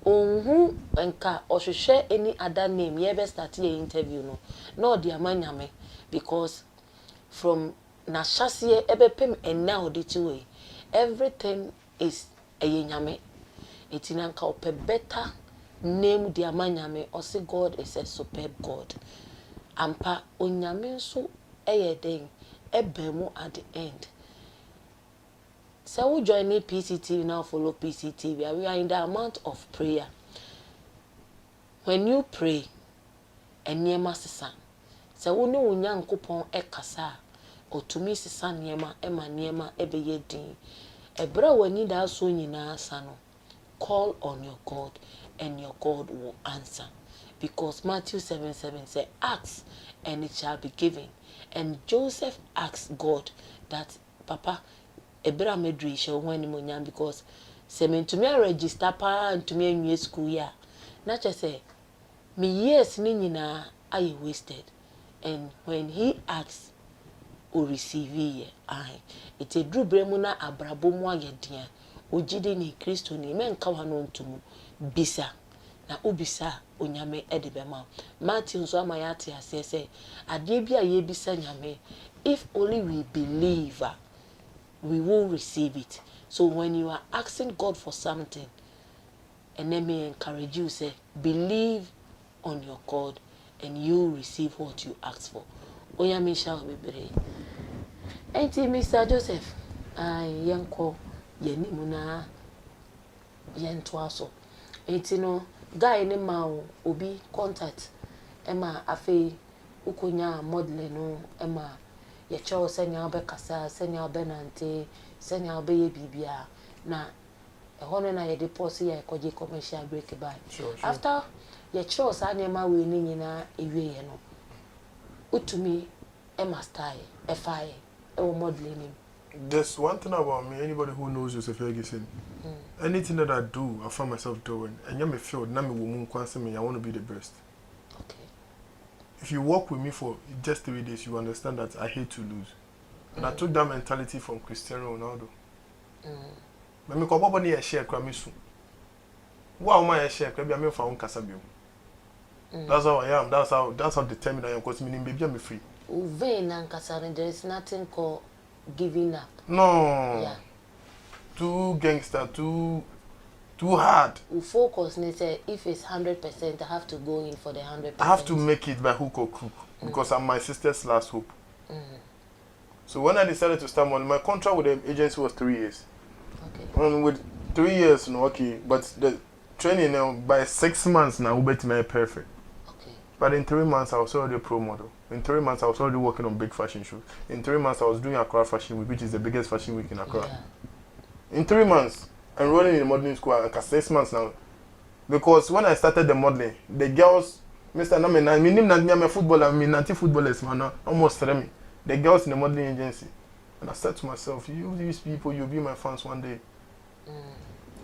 onhu enka ohwehwe any other name ye be start your interview no the amanyame because from na shase ebepem and now the two way everything is a nyame itinanka ope better name the amanyame or say God is a superb God ampa onyame so eyeden ebemu at the end. So we join PCTV now, follow PCTV. We are in the amount of prayer. When you pray, and niema sisa. So we know unyan kupon ekasa. O to me sisa niema ema niema ebe yedin. Ebra wani da so nyina sano. Call on your God, and your God will answer. Because Matthew 7:7 says, ask, and it shall be given. And Joseph asked God that, Papa, ebra medri show when monyan because se me to me register pa to me new school ya na che say me years ni nyina I wasted and when he asks o receive ye it a dru bremu na abrabo mu agedea ogide ni Kristo ni me nka wa no ntumu bisa na obisa onyame edebema Matthew so amayate ase say ade bia ye bisa nyame if only we believe we will receive it. So when you are asking God for something, and let me encourage you, say, believe on your God, and you receive what you ask for. Oya mi shall be brave. Enti Mr. Joseph, yanko yenimuna yentwaso. Enti no guy ne ma obi contact ema afi ukonya model no ema ye cho senya obekasa senya obenante senya obeye bibia na hono na ye deposit ye koje commercial break by sure. After ye cho sa nema we ni nyina ewie ye no utumi style FI modeling. There's one thing about me, anybody who knows Joseph Hergurson, anything that I do, I find myself doing, and you me feel na me woman kwanse me I want to be the best. Okay. if you work with me for just 3 days, you understand that I hate to lose. And I took that mentality from Cristiano Ronaldo. But me ko bobo na share kra me su. Wa ma share kra bia me fa won kasa bio. That's how I am. That's how determined I am, because me baby I'm free. Vain and kasa, there is nothing called giving up. No. Yeah. Too gangster, too hard. We focus and say if it's 100%, I have to go in for the 100%. I have to make it by hook or crook because I'm my sister's last hope. So when I decided to start my contract with the agency was 3 years. Okay. And with 3 years, no, okay, but the training now by 6 months now, we be perfect. Okay. But in 3 months, I was already a pro model. In 3 months, I was already working on big fashion shows. In 3 months, I was doing Accra Fashion Week, which is the biggest fashion week in Accra. Yeah. In 3 months, enrolling in the modeling school, and 6 months now. Because when I started the modeling, the girls, Mr. Name, I'm a footballer, I'm anti-footballers, man, almost me. The girls in the modeling agency. And I said to myself, you these people, you'll be my fans one day.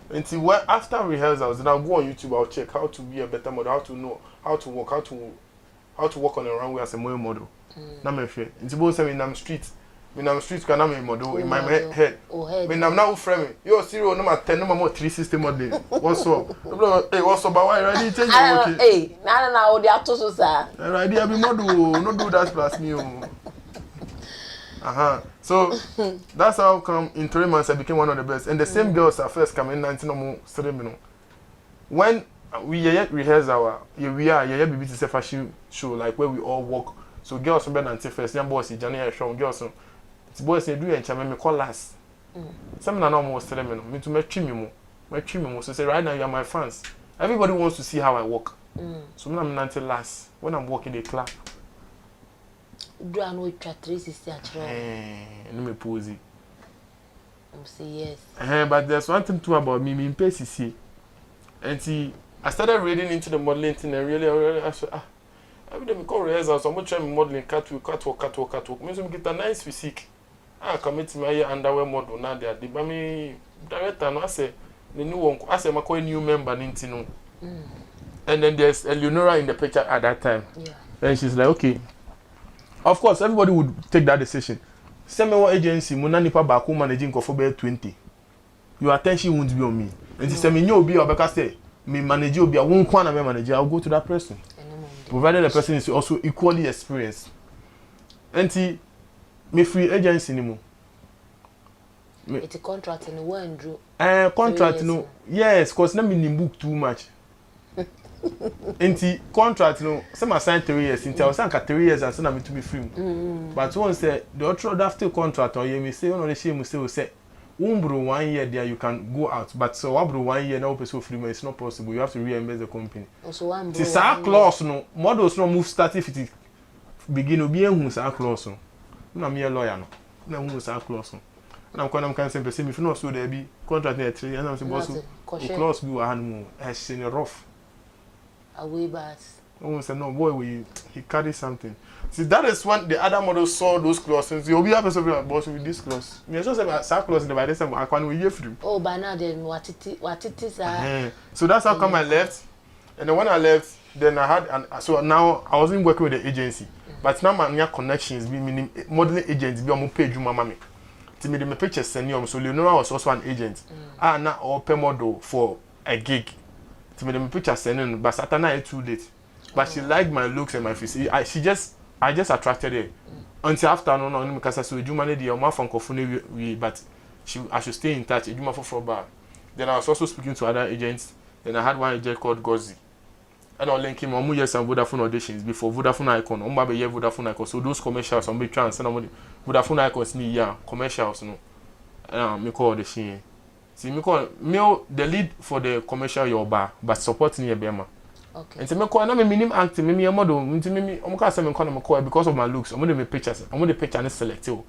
Until after rehearsals, then I'll go on YouTube, I'll check how to be a better model, how to know, how to walk, how to walk on a runway as a male model. Now I'm afraid. Until both say I'm street. I'm street can I'm a model in my head. When I'm now framing, you're 0 number 10, number more 360 modeling. What's up? Hey, what's up? But why ready? Change your hey, now they are to so sir. Ready, I be model, not do that plus me. So that's how come in 3 months I became one of the best. And the same girls that first come in 19 when we rehearse our BBC fashion show, like where we all walk. So girls from Benanti first, young boys, January show, girls. It's boys they do and chame me call last. Some na almost tell me to make trim me. So say right now you are my fans. Everybody wants to see how I walk. So I'm not last. When I'm walking they clap. Do I know 360 actually? No me pose it. Say yes. But there's one thing too about me in PCC. And see, I started reading into the modeling thing and really I said, every day we call rehearsals, so I'm going to try modeling catwalk. Means we get a nice physique. I commit to my underwear model now there. The Bami director, I say, the new one, I say, I'm a new member, Nintino. And then there's Eleonora in the picture at that time. Yeah. And she's like, okay. Of course, everybody would take that decision. Same one agency, Munanipa Baku managing for 20. Your attention won't be on me. And she said, me no be or because say me manager will be a one corner manager. I'll go to that person, provided the person is also equally experienced. And see, me free agency anymore. It's a contract in one Drew. Contract no, yes, cause let me book too much. Enti contract no some assign 3 years until I was 3 years and so I'm to be free. But once the other after contract or you may say on the shame say umbro 1 year there you can go out, but so abro 1 year now person free it's not possible. You have to reimburse the company. So one it's a clause no models no move start if it begin to be who say clause no. Na me lawyer no. Na who say clause no. Na am can say person if no so there be contract na 3 years na say boss clause be wa hanu e rough. Away back. Oh, said no boy, he carries something. See, that is when the other models saw those clauses. You'll be able to say, boss, with this clause. Me just say that clause in the by this time I can't we free. Oh, by now then what it is. So that's how come I left. And then when I left, then I had so now I wasn't working with the agency, but now my near connections, meaning modeling agents, be on page you mama me. To me, the pictures send you. So Leonora was also an agent. Now open model for a gig. To me, the picture sending, but Satana is too late. But she liked my looks and my physique. I just attracted her. Until after no, because I saw you manage the amount from Kofune, but I should stay in touch. Then I was also speaking to other agents. Then I had one agent called Gozi. And I'll link him on years and Vodafone auditions before Vodafone Icon. Vodafone Icon. So those commercials, I'm trying to send Vodafone Icons near commercials, no. Me call the sheen. See, me call me the lead for the commercial your bar, but supporting your bema. Okay. And so me call na me minimum acting, me a model, me I'm say me call because of my looks. I'm going to pictures. I'm going to picture and select you.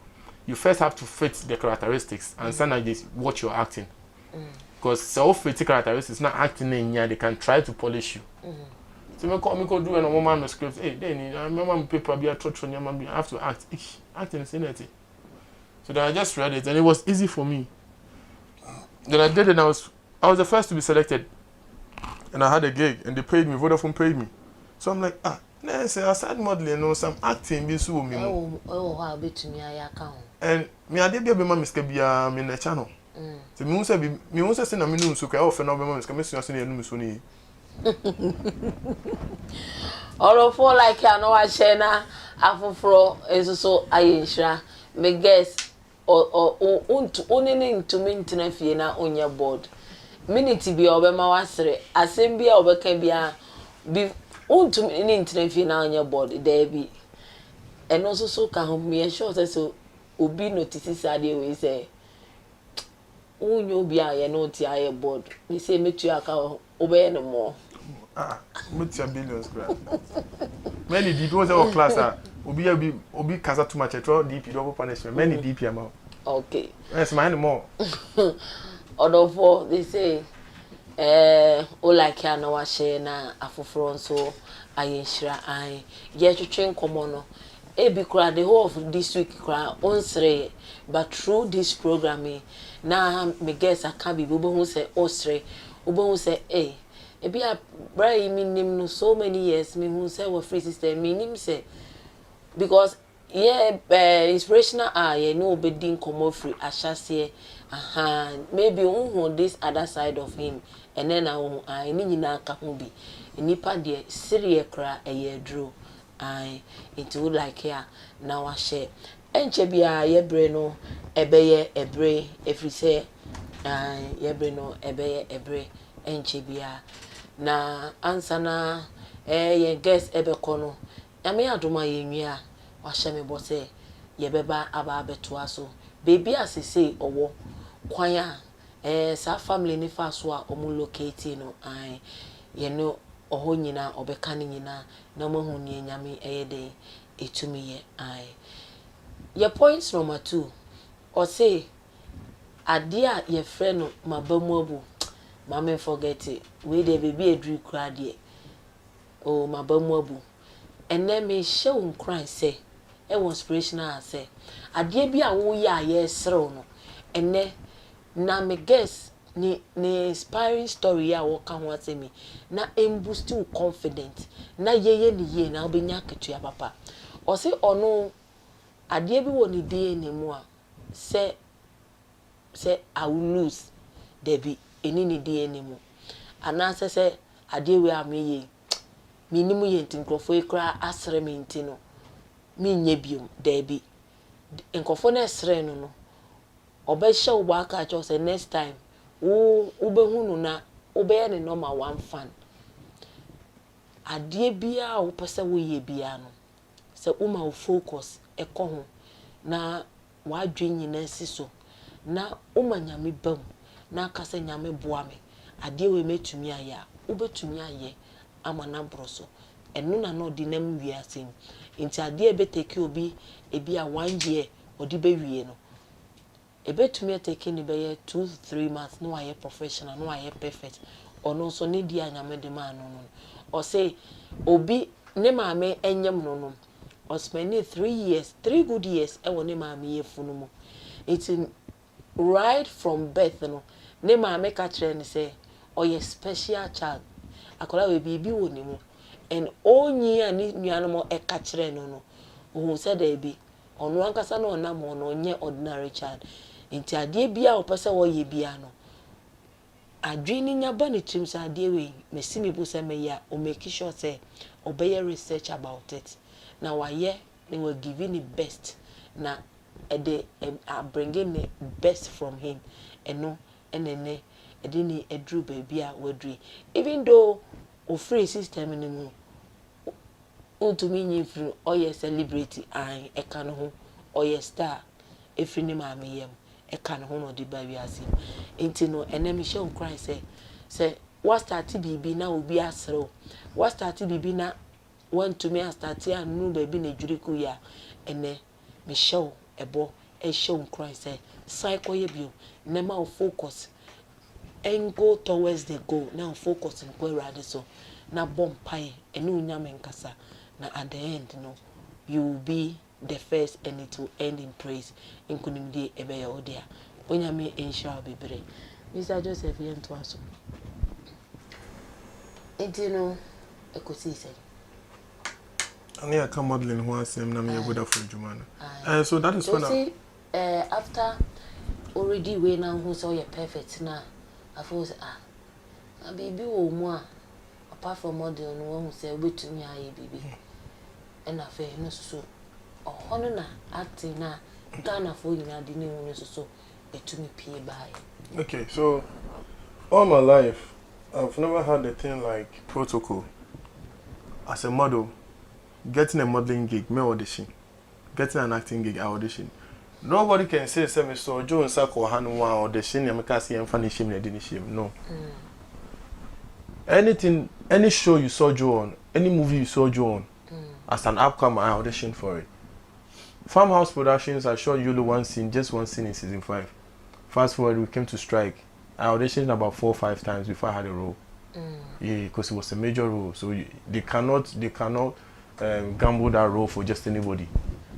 You first have to fit the characteristics and then just what you're acting. Because self-fit characteristics not acting in here, they can try to polish you. So me call do and one man script. Hey, then I remember paper be a touch on your man. I have to act. Acting is anything. So then I just read it and it was easy for me. Then I did it and I was the first to be selected. And I had a gig and they paid me, Vodafone paid me. So I'm like, No, say I started modeling, no, some acting be so me. Oh, how bit to me I account. And me I did be my miss Kabia in the channel. The moon said, me won't say, I'm in so I offer no moments commission in Musuni. All of all like I know I share now. Afro is so I share. Me guess or only into maintain na on your board. Minute be over my wasre. Assembly over can be unto internet na on your board. There be. And also so can me sure so obi notices ade we say unyo bia ye no ti aye board me say metu aka obey no more What's your billions grand? Many deep was our class obi kasa too much deep double punishment many deep amount. Okay, Yes, my more. Other for they say o like ya na wa share na afoforo nso aye nhira an ye twetwe nkomo no ebi kura the whole of this week kura onsre but through this programming na me guess aka bi bo hu say osre obo hu say ebi a brai mi nim no so many years me hu say we free system me nim say because inspirational ye no obedi nkomo free ashase maybe this other side of him and then I ni nyina ka ho bi nipa de serie kra dro into like here now I share enche bia ye bre no ebeye ebre every say ye bre no ebeye ebre enche bia na answer na ye guess ebeko no ya me adoma ye nwia wa hye me bo say ye beba aba beto aso baby asese owo kwan sa family ni fa so a omu locate no ye no oho nyina obeka ni nyina na mahu ni nyame de etumi ye your point number 2 or say ade a ye friend no mabamu abu mama forget it we dey baby edru kra de o mabamu abu ene me show nkran say inspirational say ade bi a wo ya ye srew no ene na me guess ni inspiring story ya wo ka ho atemi na boost you confident na ye ni na obenya ketua papa o se ono ade bi wo ni DNA mu a say I will lose debi eni ni DNA mu ana say ade we ameye mi ni mu ye ntinkrofo ekra asre mi ntino mi nye biom debi nkofo na esre no obehye wo aka cho say next time wo behunu na obeye ne normal one fan ade bia wo pese wo ye bia no se uma wo focus ho na wa dwen nyina siso na uma nyame bam na kasa nyame boa me ade we metumi aya wo betumi aye ama na broso enu na no dinam wiase nti ade beteki obi ebi a 1 year odi bewie no ebetumi take ni be 2 to 3 months no aye professional no aye perfect ono so ne di anyame de ma no o say obi ne maame enyem no o spend 3 good years e wo ne maame ye funu mu it's right from birth no ne maame ka kire ne say o ye special child akola we bibi wo ni mu and onyi ani nuano mo e ka kire no o say da bi ono ankasa no na mo no nye ordinary child nti ade bia opese wo ye bia no adwini nya ba ne trim sa ade we mesimi bu se me ya o make sure say obey research about it na wa ye they were giving the best na bringing the best from him and no enene edini edru baby a wadri even though o free system ni mu to me nyi free or ye celebrity and e kan ho or ye star if ni ma me yem e kan ho no di ba wi ase enti no enemi she on cry say what start bibi na obi asrew what start bibi na want to me start ya nu baby na juriku ya ene me show ebo e show on cry say cycle ye bio na ma focus and go towards the goal now focus in where rather so na bompai enu nyame nkasa na at the end no you will be the first and it will end in praise in kunimdi ebe ya odia onyame ensure bebre Mr. Joseph yento aso entino ekosi say And I come modeling once and I'm good for Jumana. So that is when after already we now who's all your perfect now. I thought a baby or more apart from model no one who say wait to me baby. And I feel no so or honor acting na Ghana for you na didn't so it to me pay by. Okay, so all my life I've never had a thing like protocol. As a model, getting a modeling gig, me audition. Getting an acting gig, I audition. Nobody can say me so Joe and Sako Han one audition and make see and funny shame and didn't shame. No. Anything, any show you saw Joe on, any movie you saw Joe on, as an upcomer, I auditioned for it. Farmhouse Productions, I shot Yolo one scene, just one scene in season 5. Fast forward, we came to strike. I auditioned about 4 or 5 times before I had a role. Yeah, because it was a major role, so they cannot gamble that role for just anybody.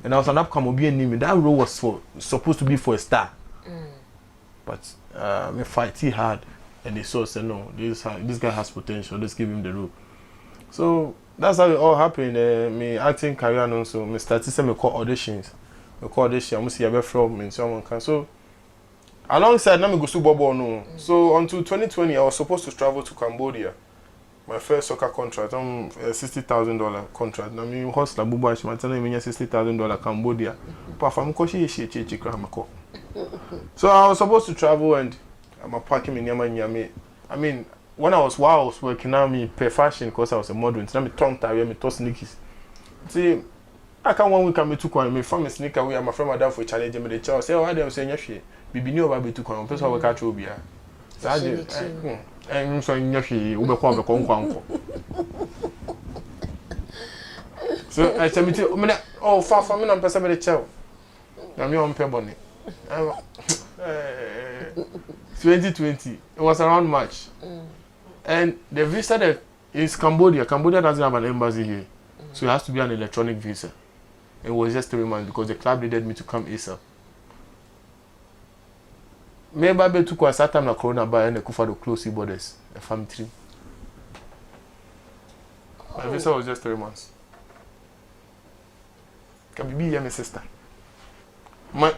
And I was an upcomer, be a name. That role was supposed to be for a star, but me fight hard, and they saw said no, this guy has potential. Let's give him the role. So that's how it all happened. Me acting career and also me started to call auditions. Me call audition. I must see a from me someone can so. Alongside, now me go to Bobo no. So until 2020, I was supposed to travel to Cambodia. My first soccer contract, $60,000 contract. Now me hustler bubu ashi matana me $60,000 Cambodia. Perform koshi she kramako. So I was supposed to travel and I'm packing me nyama. I mean, when I was working now me pay fashion because I was a model. Now me turn tire me to sneakers. See, I can't 1 week I me took one me from a sneaker we my friend madam for challenge me the child say why them say nyashi. Bibi ni oba be took one person we catch obia. So I did. And so nyashi ube kwa be konkwanko. So I tell me oh far from me na person me the child. Na me on pay money. 2020 it was around March. And the visa that is Cambodia. Cambodia doesn't have an embassy here. So it has to be an electronic visa. It was just 3 months because the club needed me to come ASAP. Maybe I took a certain time na corona by and the kufa to close the borders. A family tree. My visa was just 3 months. Can be my sister. Me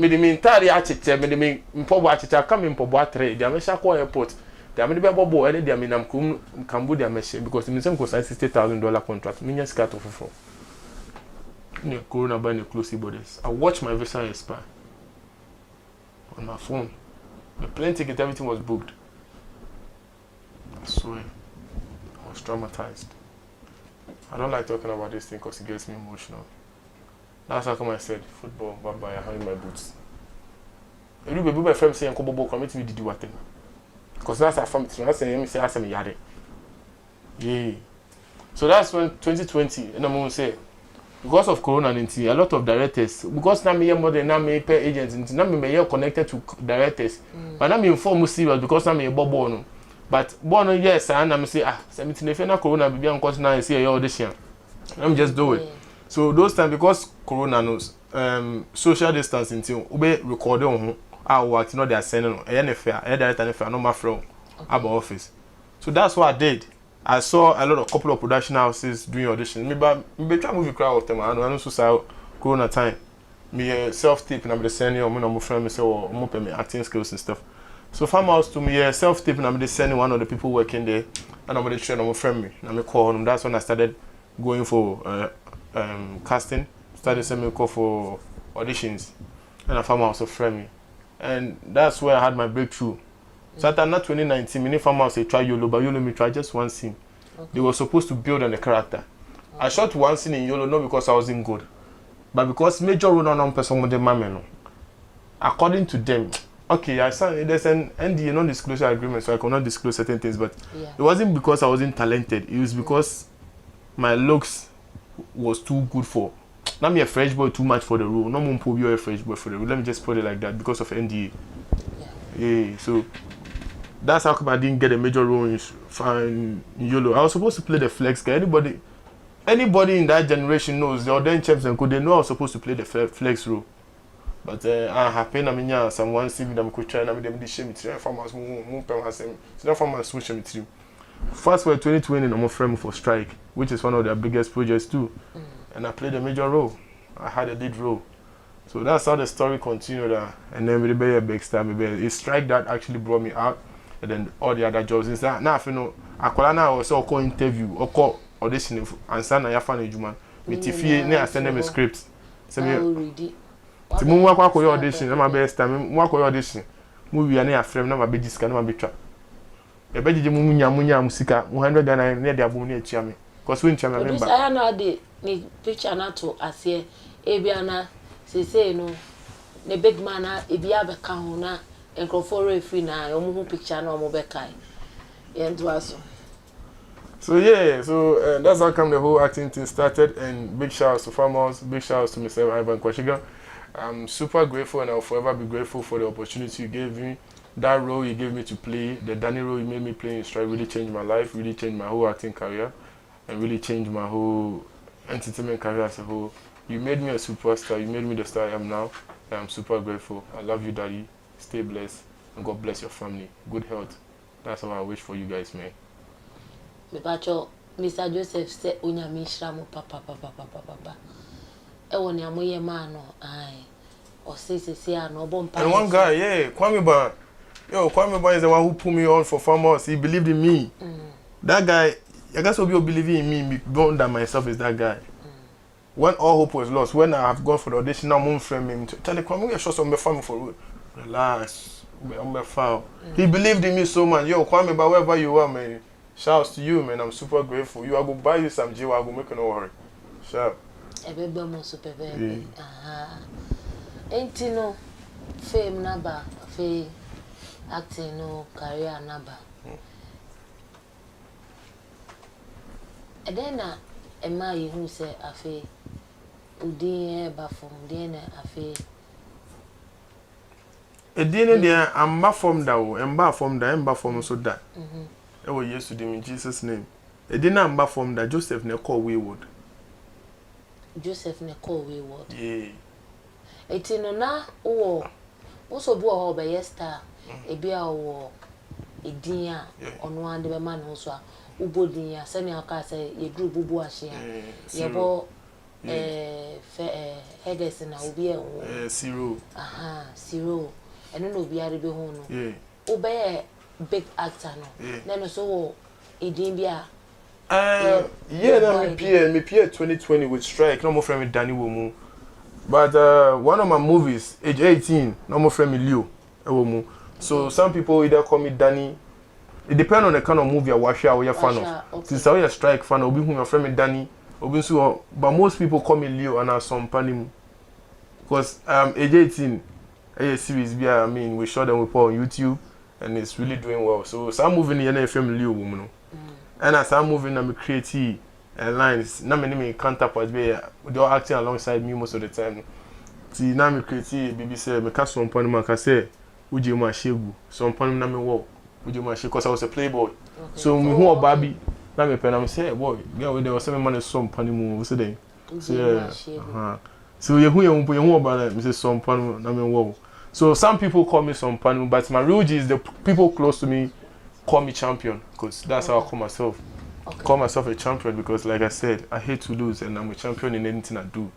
the entire achiche, me the mpobo achiche come in mpobo atre. They amesha kwa airport. They amedi be bobo ene they am Cambodia meshe because me same cost $60,000 contract. Me nya sika to fofo. Ne corona by the close the borders. I watched my visa expire. On my phone. The plane ticket, everything was booked. I swear. I was traumatized. I don't like talking about this thing because it gets me emotional. That's how come I said, football, bye-bye, I hang my boots. If you be friend saying, Kobobo, commit me to do what thing. Because that's our family. That's saying, I say, yare. Yeah. So that's when 2020, and I'm going to say, because of Corona-19, a lot of directors, because now me more than now me pay agents, now me connected to directors. But now me inform serious because now me bono. But bono yes, and I'm say 17 if na Corona be on course now see your audition. I'm just do it. So those times because Corona knows social distancing thing, we record on our work, they are sending no director no my friend about office. So that's what I did. I saw a couple of production houses doing auditions. Maybe try movie crowd of them. I know so Corona time. Me self-tape and I'm sending you. My friend me say oh me acting skills and stuff. So farmhouse to me self-tape and I'm sending one of the people working there and I'm train my friend me. And I call him. That's when I started going for casting. Started sending me call for auditions. And a farmhouse of friend me. And that's where I had my breakthrough. So at not 2019, many farmers say try YOLO, but YOLO me try just one scene. Okay. They were supposed to build on the character. Okay. I shot one scene in YOLO not because I wasn't good, but because major role on person with the mameno. According to them, okay, I signed there's an NDA non-disclosure agreement, so I cannot disclose certain things. But it wasn't because I wasn't talented. It was because my looks was too good for. Not me a French boy too much for the role. No more you a French boy for the role. Let me just put it like that because of NDA. Yeah. So. That's how come I didn't get a major role in YOLO. I was supposed to play the flex guy. Anybody in that generation knows the Odin champs and could they know I was supposed to play the flex role. But I happy na someone see me them could try na me them shame it from us from my switch me. fast forward 2020, I'm a friend for Strike, which is one of their biggest projects too. And I played a major role. I had a lead role. So that's how the story continued. And then with the big star, it's Strike that actually brought me out. And then all the other jobs. Now, if you know, I also call interview or call audition and send a fan juma. Me TV, I send them a script. Send me. To move work audition, I'm my best time. Work audition. Movie and a frame, never be this kind of be trap. A better munya musica, 100 Ghana near the abuni chami. Because when chama member. I know the picture not to as here. Ebiana, say no. The big man, if you have a kahuna. And for free now, your picture no more bekai. So yeah, so that's how come the whole acting thing started. And big shouts to farmers, big shouts to Mr. Ivan Kwashiga. I'm super grateful, and I'll forever be grateful for the opportunity you gave me. That role you gave me to play, the Danny role you made me play in Strike, really changed my life, really changed my whole acting career, and really changed my whole entertainment career as a whole. You made me a superstar. You made me the star I am now. And I'm super grateful. I love you, Daddy. Stay blessed, and God bless your family. Good health. That's all I wish for you guys, man. Mr. Joseph said, "Unya mishramu papa. Ewo ni amoye man no, aye. Or say no bomb. And one guy, yeah, Kwame Ban. Yo, Kwame Ban is the one who put me on for farmers. He believed in me. That guy, I guess will be believing in me beyond than myself is that guy. When all hope was lost, when I have gone for the audition, now I'm frame him. Tell the Kwame, show some family for relax. He believed in me so much. Yo, Kwame, but wherever you are, man, shouts to you, man. I'm super grateful. You, I go buy you some J. I go make no worry. Shout. Super baby. Ain't no fame number, fame acting no career number. And then a man who say a fee, Udin Bafum, then a fee. A dinner there, I'm back from that, and back from the ember from so that. I was used to them in Jesus' name. A dinner, I'm back from that Joseph Neko Wayward. Joseph Neko Wayward. Yeah. It's in na or also bore over yester, a beer or a dinner on one the man also. Ubodia, semi say ye drew bubuashia, ye bought Hergurson, I will be a zero. Aha, zero. And no be a rebehono. Yeah. Obey big actor no. Then also a dimbia. Yeah, me Pierre 2020 with Strike, no more friend with Danny Womu. But one of my movies, age 18, no more friend with Leo. So some people either call me Danny. It depends on the kind of movie I watch or you're fan of. Since I'm a Strike fan, I'll be who my friend with Danny. But most people call me Leo and some panim. Because age 18, a series, I mean, we shot them we put on YouTube and it's really doing well. So some movie in the film Leo woman. And as I'm moving, I'm creative and lines. Now my name is counterpart, they're acting alongside me most of the time. See, now I'm creative, baby say, I can't some panim, I can say, would you my shegu? Some panim na me walk. Because I was a playboy. Okay. So we who Barbie, now me pen, I'm say, boy, girl, there was 7 months some panim was today. So yeah, so you who about me say some panim na me walk. So some people call me some panim, but my real G is the people close to me call me champion, because that's how I call myself. Okay. Call myself a champion because, like I said, I hate to lose, and I'm a champion in anything I do.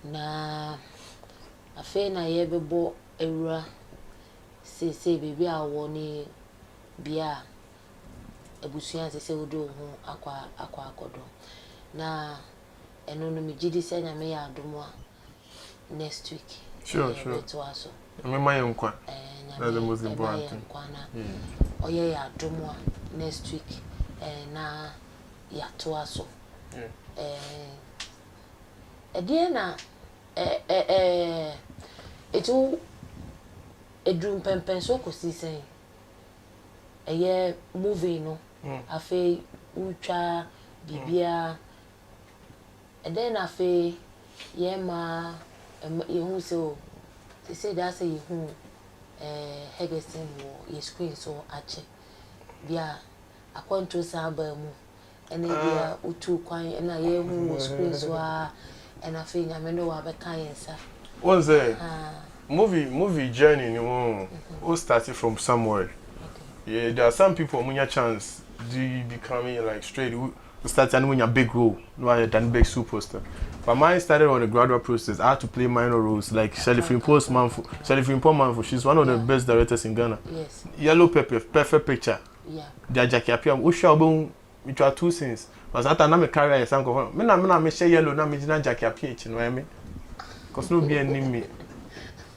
Na afe na ye bebo ewura se bibi a wo ni bia ebusuan se wodo ho akwa akodo na eno no megidi se nya me ya adomo next week. Sure. Me my nkwa. That's the most important thing. Oye ya adomo next week na ya to aso. Ediana etu edrum pempen so ko sisen eye movie no afi utwa bibia eden afi ye ma yehu so say that say yehu Hergurson wo ye screen so ache bia akwanto samba mu ene bia utu kwan na yehu wo screen so and I think I know what I can answer. What's that? movie journey, you know, all started from somewhere. Yeah, there are some people when you chance do becoming like straight. We started when you're big role, no, than big superstar. But mine started on the gradual process. I had to play minor roles like Shelley Frimpong's Manfo. She's one of the best directors in Ghana. Yes. Yellow Pepper, perfect picture. Yeah. Their Jackie Appiah, we shall be which are two things. But that time I carry a song of me share yellow, now me Jackie Appiah, you know what I mean? Because no be any me.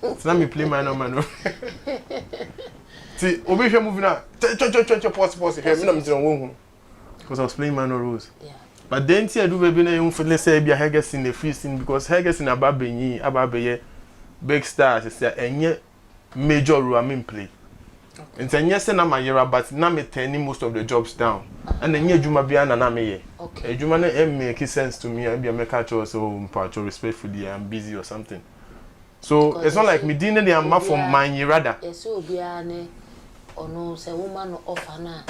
So now me play minor man. See, Obi moving now. Pause. Here, me not home. Because I was playing minor roles. Yeah. But then I do baby na you let's say be Hergurson the free scene because Hergurson ababeye big stars say enye major role I mean play. And then yes na my year but na me turning most of the jobs down. And then adwuma bia na me ye. Okay. Adwuma na make sense to me and be make catch so mpacho respectfully I'm busy or something. So because it's not like me dinner the am from my year rather. Yes so bia ne ono say woman offer na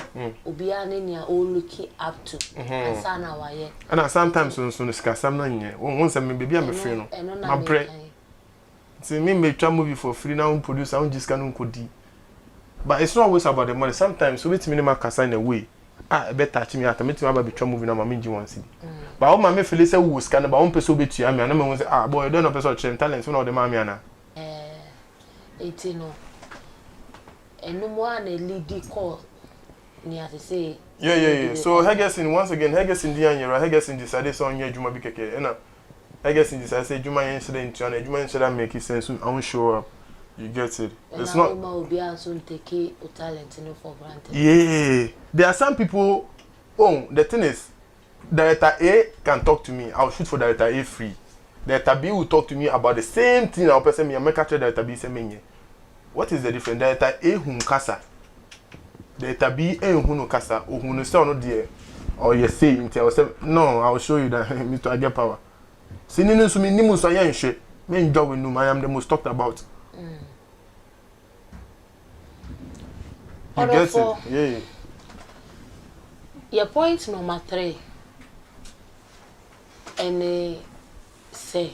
obi ane nia o looking up to asa na waye and sometimes so skasam na nye won say me baby am free no my bread see me try movie for free now produce I just can nkodi but it's not always about the money sometimes so with minimum kasa in a way better touch me at me try be try movie na mama nji wan see but o ma me feel say wo scan but one person betu am na me say boy you don't know person train talent so na the mama na no and no more na lead call near to say yeah so Hergurson once again Hergurson di anyera Hergurson decided so onye adwuma bi keke and Hergurson decided say adwuma yen shede ntu and adwuma yen shede make sense I won't show up you get it it's not obi aso take talent no for granted yeah there are some people the thing is director A can talk to me I'll shoot for director A free director B will talk to me about the same thing I'll person me make catch director B say me. What is the difference? Director A hun kasa. Director B hun kasa. O hun say no there. Or you say until no, I will show you that Mr. I get power. Sininu so me nimu so yan hwe. Me enjoy we no I am the most talked about. You get it? Yeah. Your point number 3. And say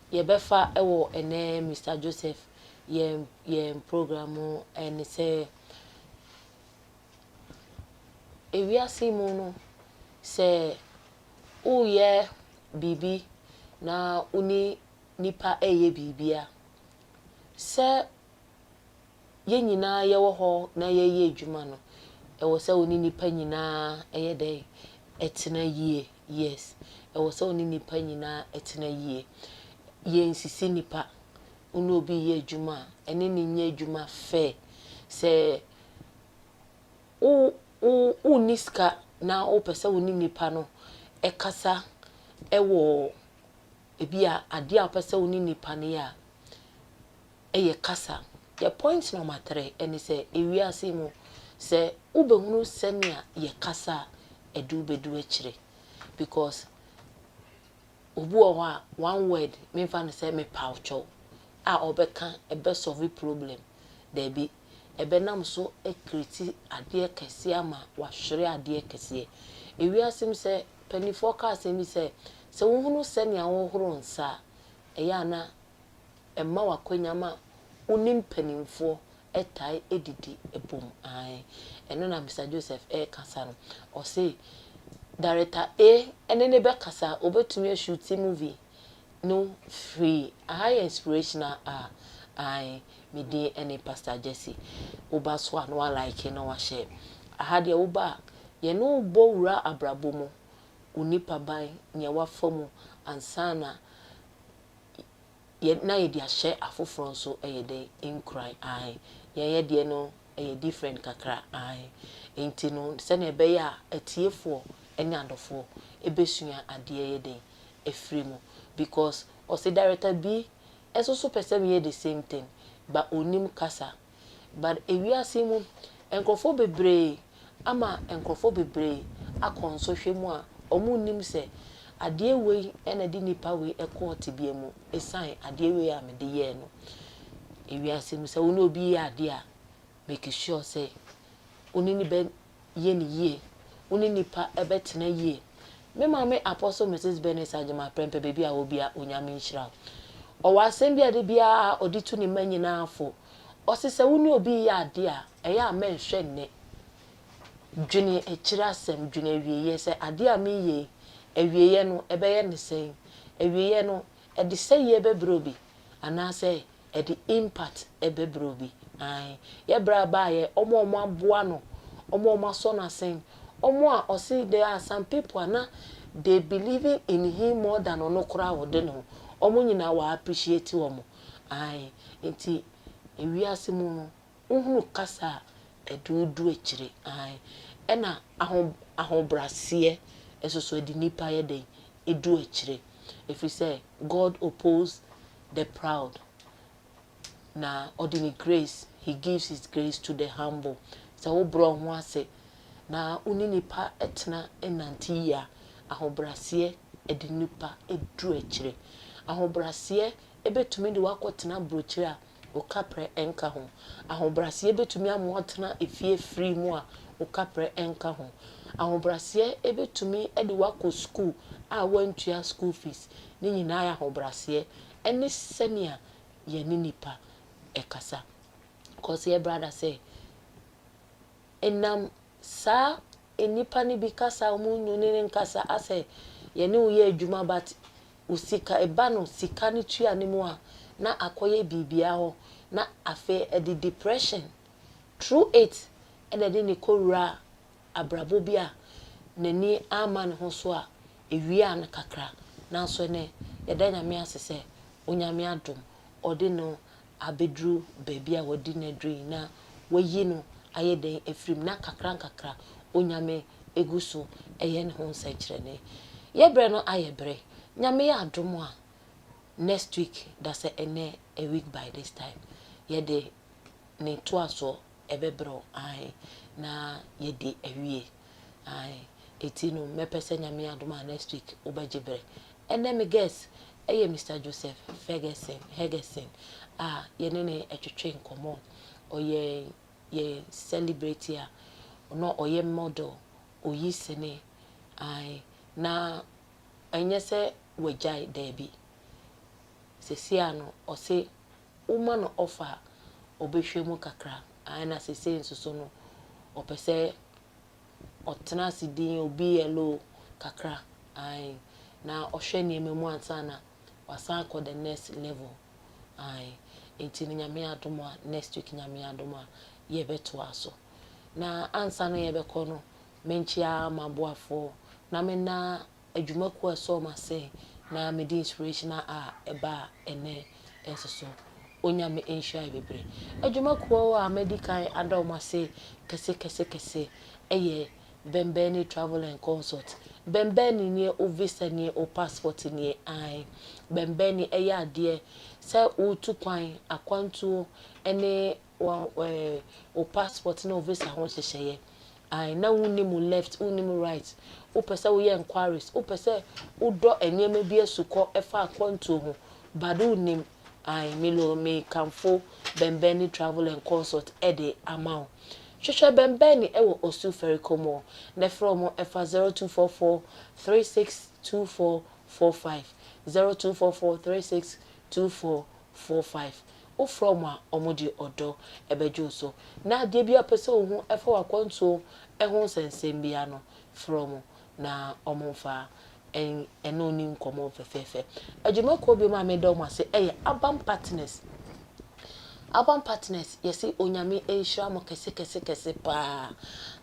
ye befa ewo ene Mr. Joseph ye program and say we are simu no say o ye bibi na uni nipa eye bibia say ye nyina ye wo ho na ye adwuma no e wo say uni nipa nyina eye dey etena yie yes e wo say uni nipa nyina etena yie ye nsisi nipa unu obi ye adwuma ene ni nye adwuma fe se o niska na o pese woni nipa no e kasa e wo ebia ade a pese woni nipa ne ya e ye kasa the point number 3 ene se ewi ase mu se ubehunu semia ye kasa edu bedu akire because obu owa one word me fa no say me paucho a obeka ebe solve problem there be ebe nam so e create ade kese ama wa hwere ade kese ewi asim say penny forecast mi say se wo hunu senia wo horo nsa eya na emma wakwanya ma unim penimfo etai edidi ebom ai eno na Mr. Joseph kasa no o say director A ene ne be kasa obetumi shoot movie no free high inspirational I me dey any Pastor Jesse oba so an one like no wa share ahade oba ye no bo wura abrabomo unipa ban nya wa famu ansana ye na ye dia share afoforo so ye dey in cry ai ye de no ye different kakra ai enti no se na be ya atiefo ene adofo ebesua ade ye dey efrimu because o say director B so person ye the same thing but onim kasa but ewiase mu enkrofo bebre ama enkrofo bebre akonso hwemu a omu nim se ade wei ena di nipa wei ekoti bia mu esan ade wei a mede ye no ewiase mu se woni obi ye ade a make sure say oni ni be ye ni ye oni nipa ebetena ye me mama apostle Mrs. Benes Ajama prempe baby a obi a onyame nhira o wa asem bia de bia odi tu ne manyina afo o se se woni obi ya ade a eya menhwe ne dwene ekira asem dwene awieye se ade a meye awieye no ebeye ne sen awieye no e de seye bebrobi ana se e de impact ebebrobi ai ye bra ba ye omo aboa no omo so na sen omo a o see there are some people na they believing in him more than ono kura wode no omo nyina wa appreciate omo ai enti ewiase mu no uhunu kasa edudu ekire ai ena ahobrase esoso edi nipa ye den edu ekire if we say God oppose the proud na ordinary grace he gives his grace to the humble so wo bro ho ase na uni nipa etna enanti ya ahobrase edi nipa edu ekire ahobrase ebetumi de wakotena brochire a okapre enka ho ahobrase ebetumi amotena efie free mu a okapre enka ho ahobrase ebetumi ede wako school a wantua school fees ni nyina ya ahobrase ene senia ye ni nipa ekasa cause your brother say enam sa enipa ni bikasa omunyu ni nkasa ase ye ni uye adwuma but usika eba no sika ni tua ni mu a na akoye bibia ho na afe e depression through it and then ni korura abrabo bia nani aman ho so a ewia na kakra na so ne ye da nyame asese onyame adom ode no abedru baby a wodi na dri na wayi no ayeden efrim na kakra onyame eguso eye ne ho nsakire ne ye bre no ayebre nyame ya adom a next week that's a week by this time ye de ne to aso ebebro ai na ye de awie ai etino mepese nyame adom a next week obajibre ene me guess eye Mr. Joseph Hergurson ye nene etwetwe nkomo oye ye celebrate ya no oye model oyi sene ai na enye se wejai debi sesia no ose uma no offer obehwemu kakra ai na sese nsuso no opese otena sidin obi elo kakra ai na ohwe ni ememu ansana wasan ko the next level ai enti nyame adoma next week nyame adoma ye beto aso na ansa no ye beko no menchia maboafo na me na adwumaku aso ma se na me di inspirational eba ene ensoso onyame enhia bebre adwumaku a medical adoma se kese eye Bembeni travel and consult Bembeni ni o visa ni o passport ni ai Bembeni eya de se o tu kwan akwantu ene o passport na o visa ho hyehye ai na wuni mu left wuni mu right o pese wo ye inquiries o pese o do enema bi asukọ efa akwantu ho badu nim ai me kamfo Bembeni travel and consult ede amount Shosha Bembeni ewo osu ferikomo ne from efa 0244 362445 0244 362445 o from omodi odo ebejo so na de bia pese ohun efa wakwanto ehun sensem bia no from na omonfa eno ni nkomo fefefe adwuma ko bi ma me do ma se eye abam partners yesi onyame enhiramo kese pa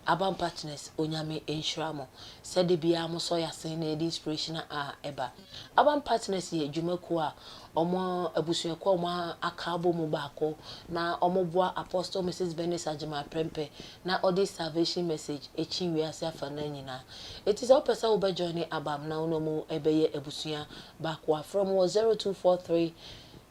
abam partners onyame enhiramo said bia mo so yasen na inspiration eba abam partners ye dwumaku a omo abusuako omo akabo mu baako na omo boa apostle Mrs. Benis Ajima Prempe na odi salvation message echi wiase afa na nyina it is all person will be joining abam na unomu ebeye abusua baako from 0243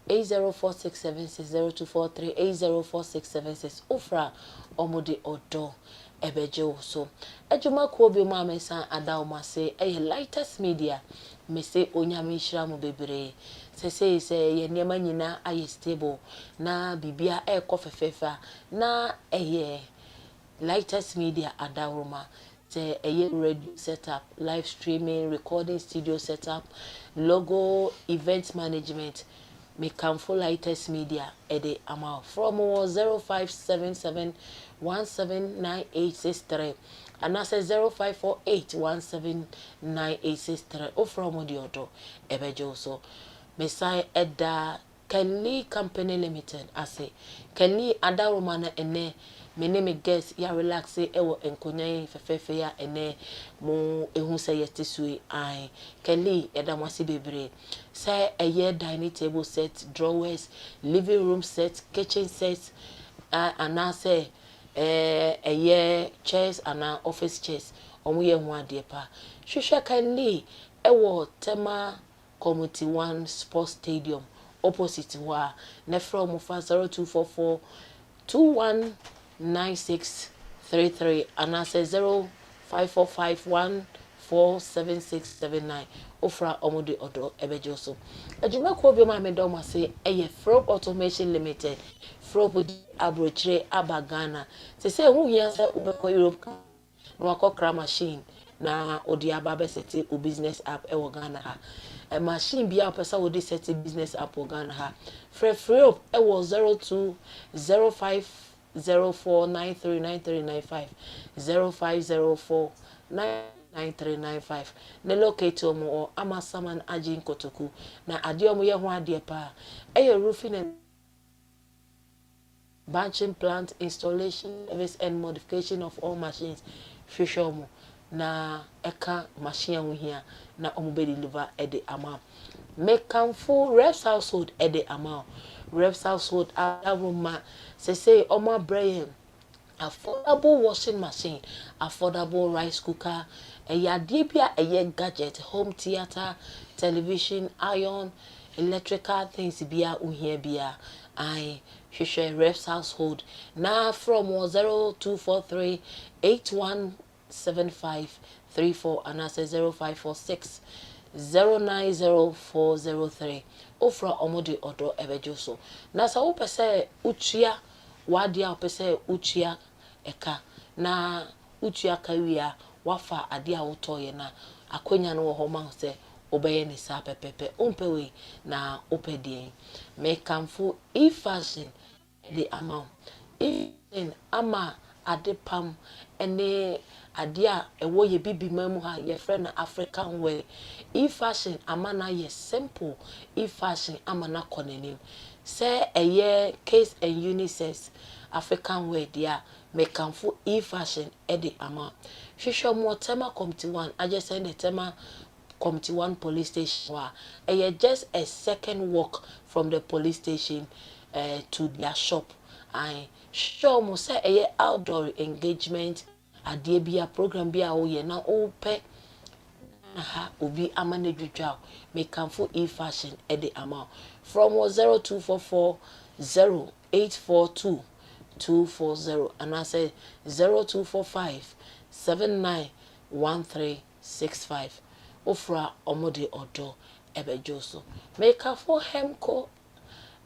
804676 0243 804676 ofra omodi odo ebeje so ejuma ko bi ma mesan adaw mase eye lightest media mese onyame hira mo bebre se ye niema nyina aye stable na bibia ekofefefa na eye lightest media adawroma say eye radio setup live streaming recording studio setup logo event management me kamfo lightest media ede ama from 0577179863 and I say 0548179863 o from the auto ebejo so me say eda Kenley Company Limited I say Kenley ada romana ene me name me guess ya relax ewo enkonya fefefe ya ene mo ehu say yetisui ai Kenley eda mwasi bebre say eye dining table set drawers living room set kitchen set and I say eye chairs and office chairs omo ye hu ade pa hwehwe Kenley ewo tema Committee 1 Sports Stadium opposite wa ne from 0244 219633 and I say 0545147679 ofra omode odo ebejo so adwuma ko bi ma me do ma say eye Frog Automation Limited Frog abrochire abagana say hu hia say ubeko Europe no akokra machine na odi ababe seti o business app e wo Ghana ha a machine bia opesa wo di seti business app wo Ghana ha free up e wo 020504939395 0504939395 ne locate omo amasaman ajin kotoku na ade omo ye ho ade pa e roofing and batching plant installation service and modification of all machines fishomo na eka machine wo hia na omo be deliver e de ama make full reps household e de ama reps household aroma say omo brain affordable washing machine affordable rice cooker ade bia gadget home theater television iron electrical things bia uhia bia I hwehwe reps household na from 0243 817534 and I say 0546 090403 ofra omode odo ebejo so na sa wo pese utua wadia wo pese utua eka na utua kawia wafa ade a wotoye na akonya no ho ma se obeye ni sa pepepe umpewe na opedie me kamfu fashion the amount in ama adepam ene adia ewo ye bibi mamu ha ye friend African wear fashion amana ye simple fashion amana konenim say eye case and unisex African wear dia me kamfu fashion e the amount hwehwe mo tema committee 1 I just send the tema Committee 1 police station just a second walk from the police station to their shop. I show mo say a outdoor engagement adie bia program bia wo ye na ope ha obi amane dwudwa me kamfo fashion e de amount from 0244 0842 240 and I say 0245 791365 ofra omode odo ebejo so make for Hemco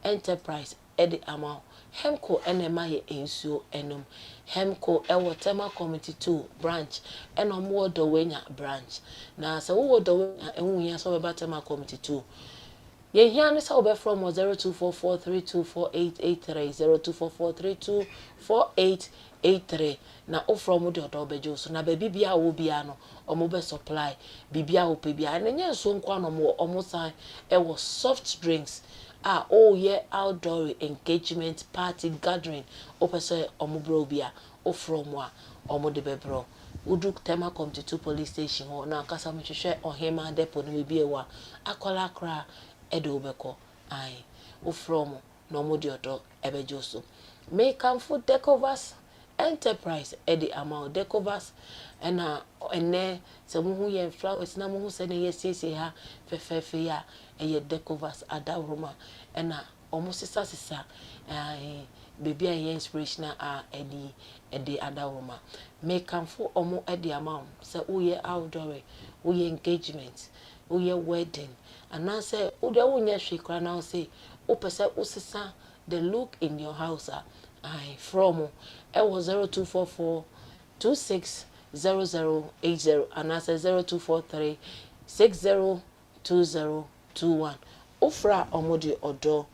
Enterprise edi amount Hemco enema ye ensuo enum Hemco ewo tema committee 2 branch enomo do wenya branch na se wo do wenya enwu hia so be tema committee 2 ye hia ne sa obe from 0244324883 0244324883 na ofro mo de odo bejo so na ba bibia wo bia no omo be supply bibia wo pe bia na nya so nkwa no mo omo san ewo soft drinks yeah outdoor engagement party gathering opese omo bro bia ofro mo a omo de bebro udu tema committee to police station ho na kasa mo hwehwe ohema depo no bibia wa akola kra edo obeko ai ofro mo no mo de odo ebejo so make am food decovers Enterprise edi amount decovers ene se mu hu ye flowers na mu hu se ne ye siesie ha fefefe ya eye decovers adawroma ena omo sisa baby ye inspirational edi adawroma make am for omo edi amount se uye outdoor uye engagement uye wedding and say ude unye hwekra na say opese usisa the look in your house from 0244 260080 and I say 0243 602021 ofra omodi odo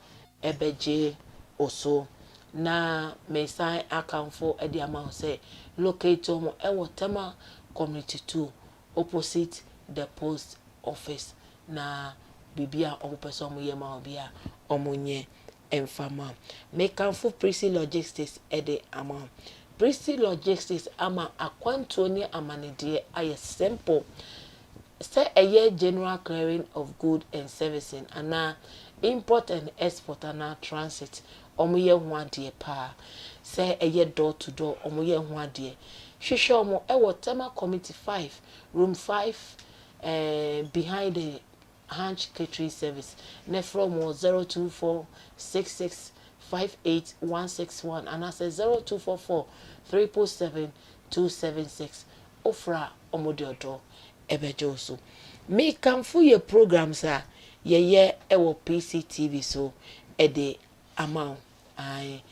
ebeje oso na mesan akamfo edi ama say locate omo ewo tema community 2 opposite the post office na bibia omo person omo yema obia omo nye enfama mekanfo Prissy Logistics edi ama Prissy Logistics ama akwanto ni amanede aye simple say a year general clearing of good and servicing and import and export and transit omo ye ho ade pa say a year door to door omo ye ho ade hwehwe omo ewo tema committee 5 room 5 behind the Hanch catering service ne from 0246658161 and I say 0244 777 ofra omo de odo ebejo so me kamfo ye programs a ye ewo PCTV so ede amount ai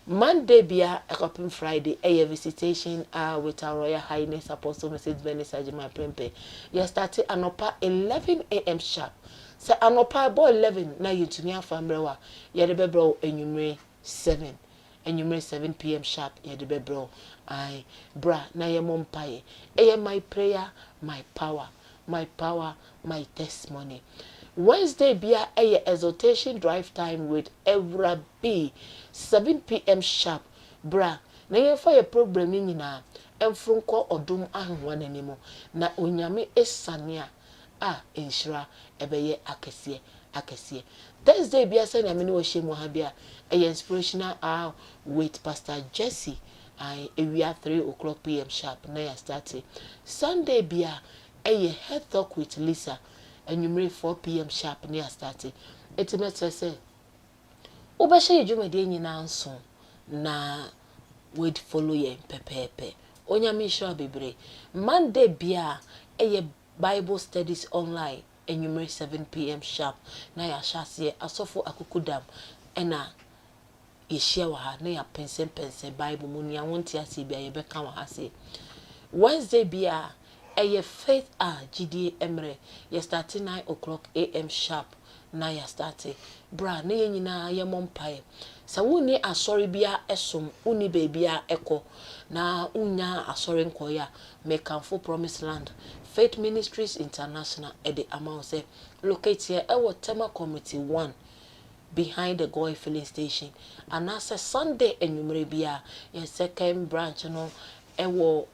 Monday bia ekopim Friday visitation with our Royal Highness Apostle Mrs. Venice Ajima Prempe. You started anopa 11 a.m. sharp. Say anopa bo 11 na yintumi afamrewa. Ye de bebro enyumre 7. Enyumre 7 p.m. sharp ye de bebro. Ai bra na ye mompaye. My prayer, my power, my testimony. Wednesday bia exhortation drive time with Evra B 7 p.m. sharp bra na ye fa ye problem ni nyina emfronko odum ahwa nanimo na onyame esania enshira ebeye akese Thursday bia se na me no hye ha bia inspirational hour with Pastor Jesse ewia 3 p.m. sharp na ya start. Sunday bia head talk with Lisa enyumre 4 p.m. sharp na ya start. Etimetre say obashe yedwumade nyina nso na would follow ye pepepe onyame sure bebre Monday bia Bible studies online enyumre 7 p.m. sharp na ya hyase asofo akukudam ena yeshia wa ha na ya pense Bible mu nia wonti ase bia ye beka wa ha se Wednesday bia faith GD emre ye start 9 a.m. sharp na ya start bra na ye nyina ye mompae sa woni asori bia esom uni bebia eko na unya asori nkoya mekanfo Promised Land Faith Ministries International ede amount say locate here ewo tema committee 1 behind the Goy filling station and as a Sunday enyumre bia ye second branch no ewo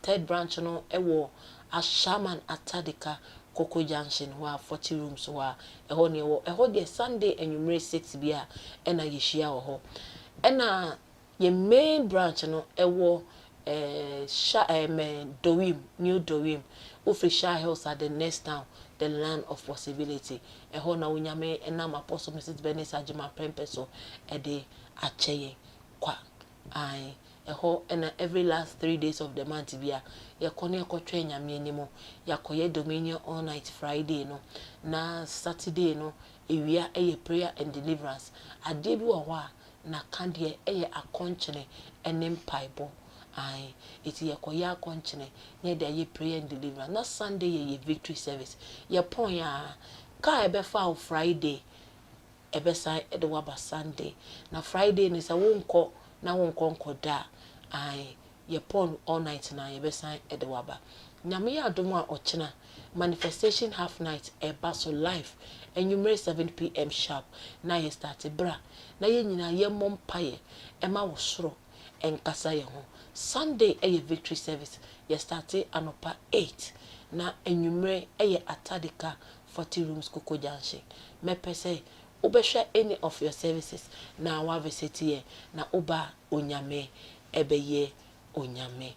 third branch no ewo Ashaman Atadika Coco Junction wa 40 rooms wa eho ne wo eho de Sunday enyumre 6 bia ena yeshia ho ena ye main branch no ewo Dowim New Dowim Official Hills at the next town the land of possibility eho na unyame enam Apostle Mrs. Venice Ajima Prempe so ede acheye kwa ai eho ena every last 3 days of the month bia ya kone ekotwe nyame animo ya koye dominion all night Friday no na Saturday no ewia prayer and deliverance ade bi wo ho na kande akonchene enem paibo ai iti ya koye akonchene ne de prayer and deliverance na Sunday ye victory service ya pon ya ka ebefa Friday ebesan ede waba Sunday na Friday ni sa wonko na wonko da ai ye pon all night na ye besan edewaba nyame ya adomo a ochina manifestation half night baso live enyumre 7 p.m. sharp na ye start bra na ye nyina ye mompaye ema wosoro enkasa ye ho Sunday victory service ye start anopa 8 na enyumre atadika 40 rooms Coco Junction mepese ubesha any of your services na wa visit here na uba onyame ebeye onyame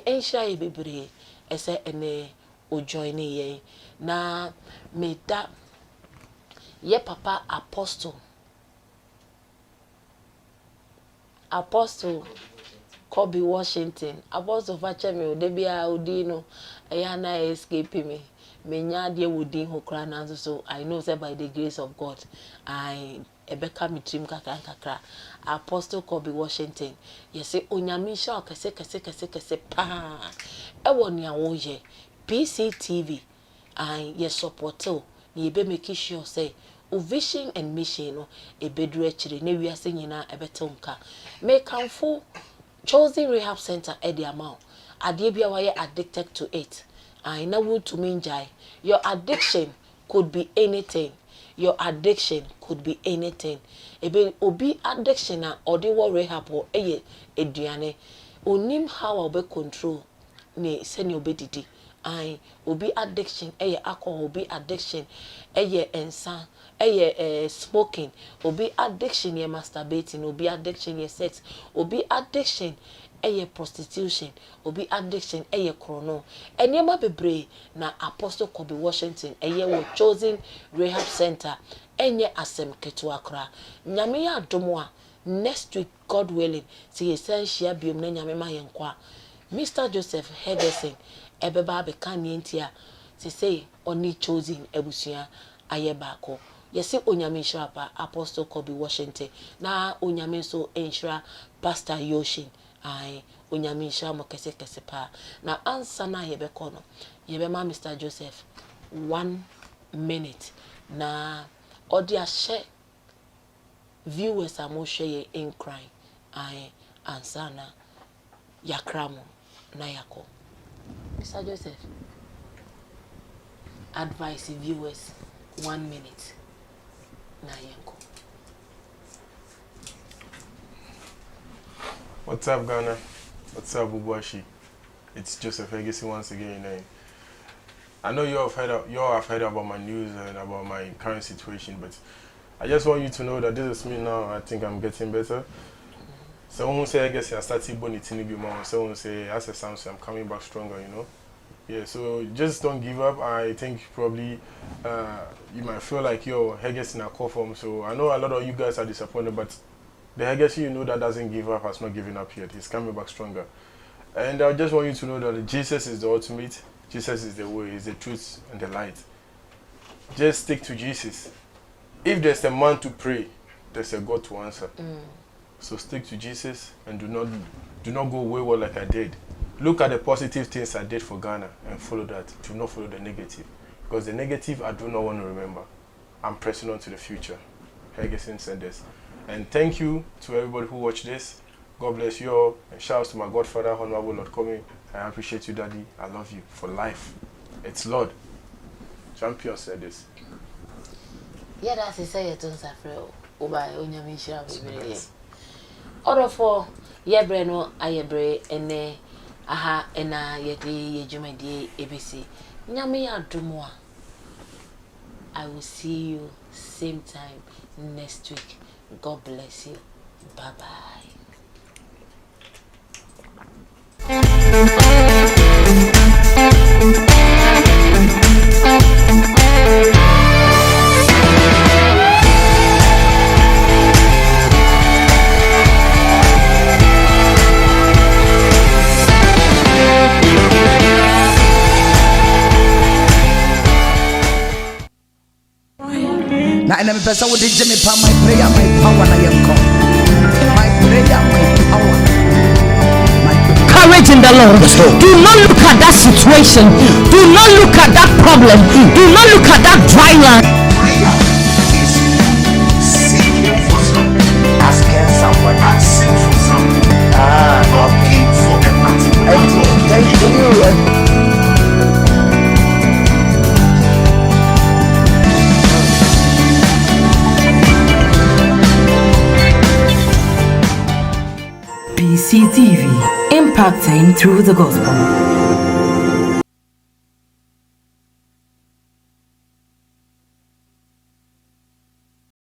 enhia ye bebre ese ene o join ye na meda ye papa apostle Kobe Washington apostle fachemi odebia odino eya na escape me menya de wodi ho kra na so I know say by the grace of God I ebeka mitrim kakra Apostle Kobe Washington yes onyame sha kese pa ewo ne awoye PCTV yes support na ebe make sure say o vision and mission no ebedru akire na wiase nyina ebetonka make kanfo chosen rehab center e the amount ade bia wa addicted to it I know to mean jai your addiction could be anything. Your addiction could be anything. Ebe obi addiction na odi wo rehab o eye eduane. Onim how obe control ne seni obe didi. Ai obi addiction eye alcohol, obi addiction eye ensa, eye smoking, obi addiction ye masturbating, obi addiction ye sex, obi addiction eye prostitution, obi addiction eye chrono. Enyema bebre na Apostle Kobe Washington eye wo chosen rehab center enye asem ketua kra. Nyame ya adomwa next week God willing see essential biom na nyame ma yenkwa. Mr. Joseph Hergurson ebeba be kan yentia se say oni chosen ebusua aye bako. Yesi onyame nshira pa Apostle Kobe Washington na onyame so enshira Pastor Yoshin. Ai onyame nshira mo kese pa na ansa na yebe kono yebe ma Mr. Joseph 1 minute na odi ashe viewers amohwe in crying ai ansa na yakramo na yako Mr. Joseph advise viewers 1 minute na yanko. What's up, Ghana? What's up, Ubuashi? It's Joseph Hergurson once again. I know you all have heard about my news and about my current situation, but I just want you to know that this is me now. I think I'm getting better. Someone say I guess I started boniting more. Someone say as a Samson, I'm coming back stronger. You know. Yeah. So just don't give up. I think probably you might feel like yo Hergurson a call form. So I know a lot of you guys are disappointed, but the Hergurson you know that doesn't give up has not given up yet. He's coming back stronger. And I just want you to know that Jesus is the ultimate. Jesus is the way, is the truth, and the light. Just stick to Jesus. If there's a man to pray, there's a God to answer. So stick to Jesus and do not go wayward like I did. Look at the positive things I did for Ghana and follow that. Do not follow the negative. Because the negative I do not want to remember. I'm pressing on to the future. Hergurson said this. And thank you to everybody who watched this. God bless you all. And shout out to my Godfather, Honorable Lord Komi. I appreciate you, Daddy. I love you for life. It's Lord. Champion said this. Yeah, that's a say it on Safro. Oba onyame shira bibire. Order for yebre no ayebre ene aha ena yedi yejumadi ABC. Nyame ya domo. I will see you same time next week. God bless you. Bye bye. Na ina mpesa wo de me pa my prayer my power na yenko. My prayer my power. Courage in the Lord. Do not look at that situation. Do not look at that problem. Do not look at that dry land. Prayer is seeking for something, asking someone, asking for something, looking for a particular thing. Thank you. BCTV, impacting through the gospel.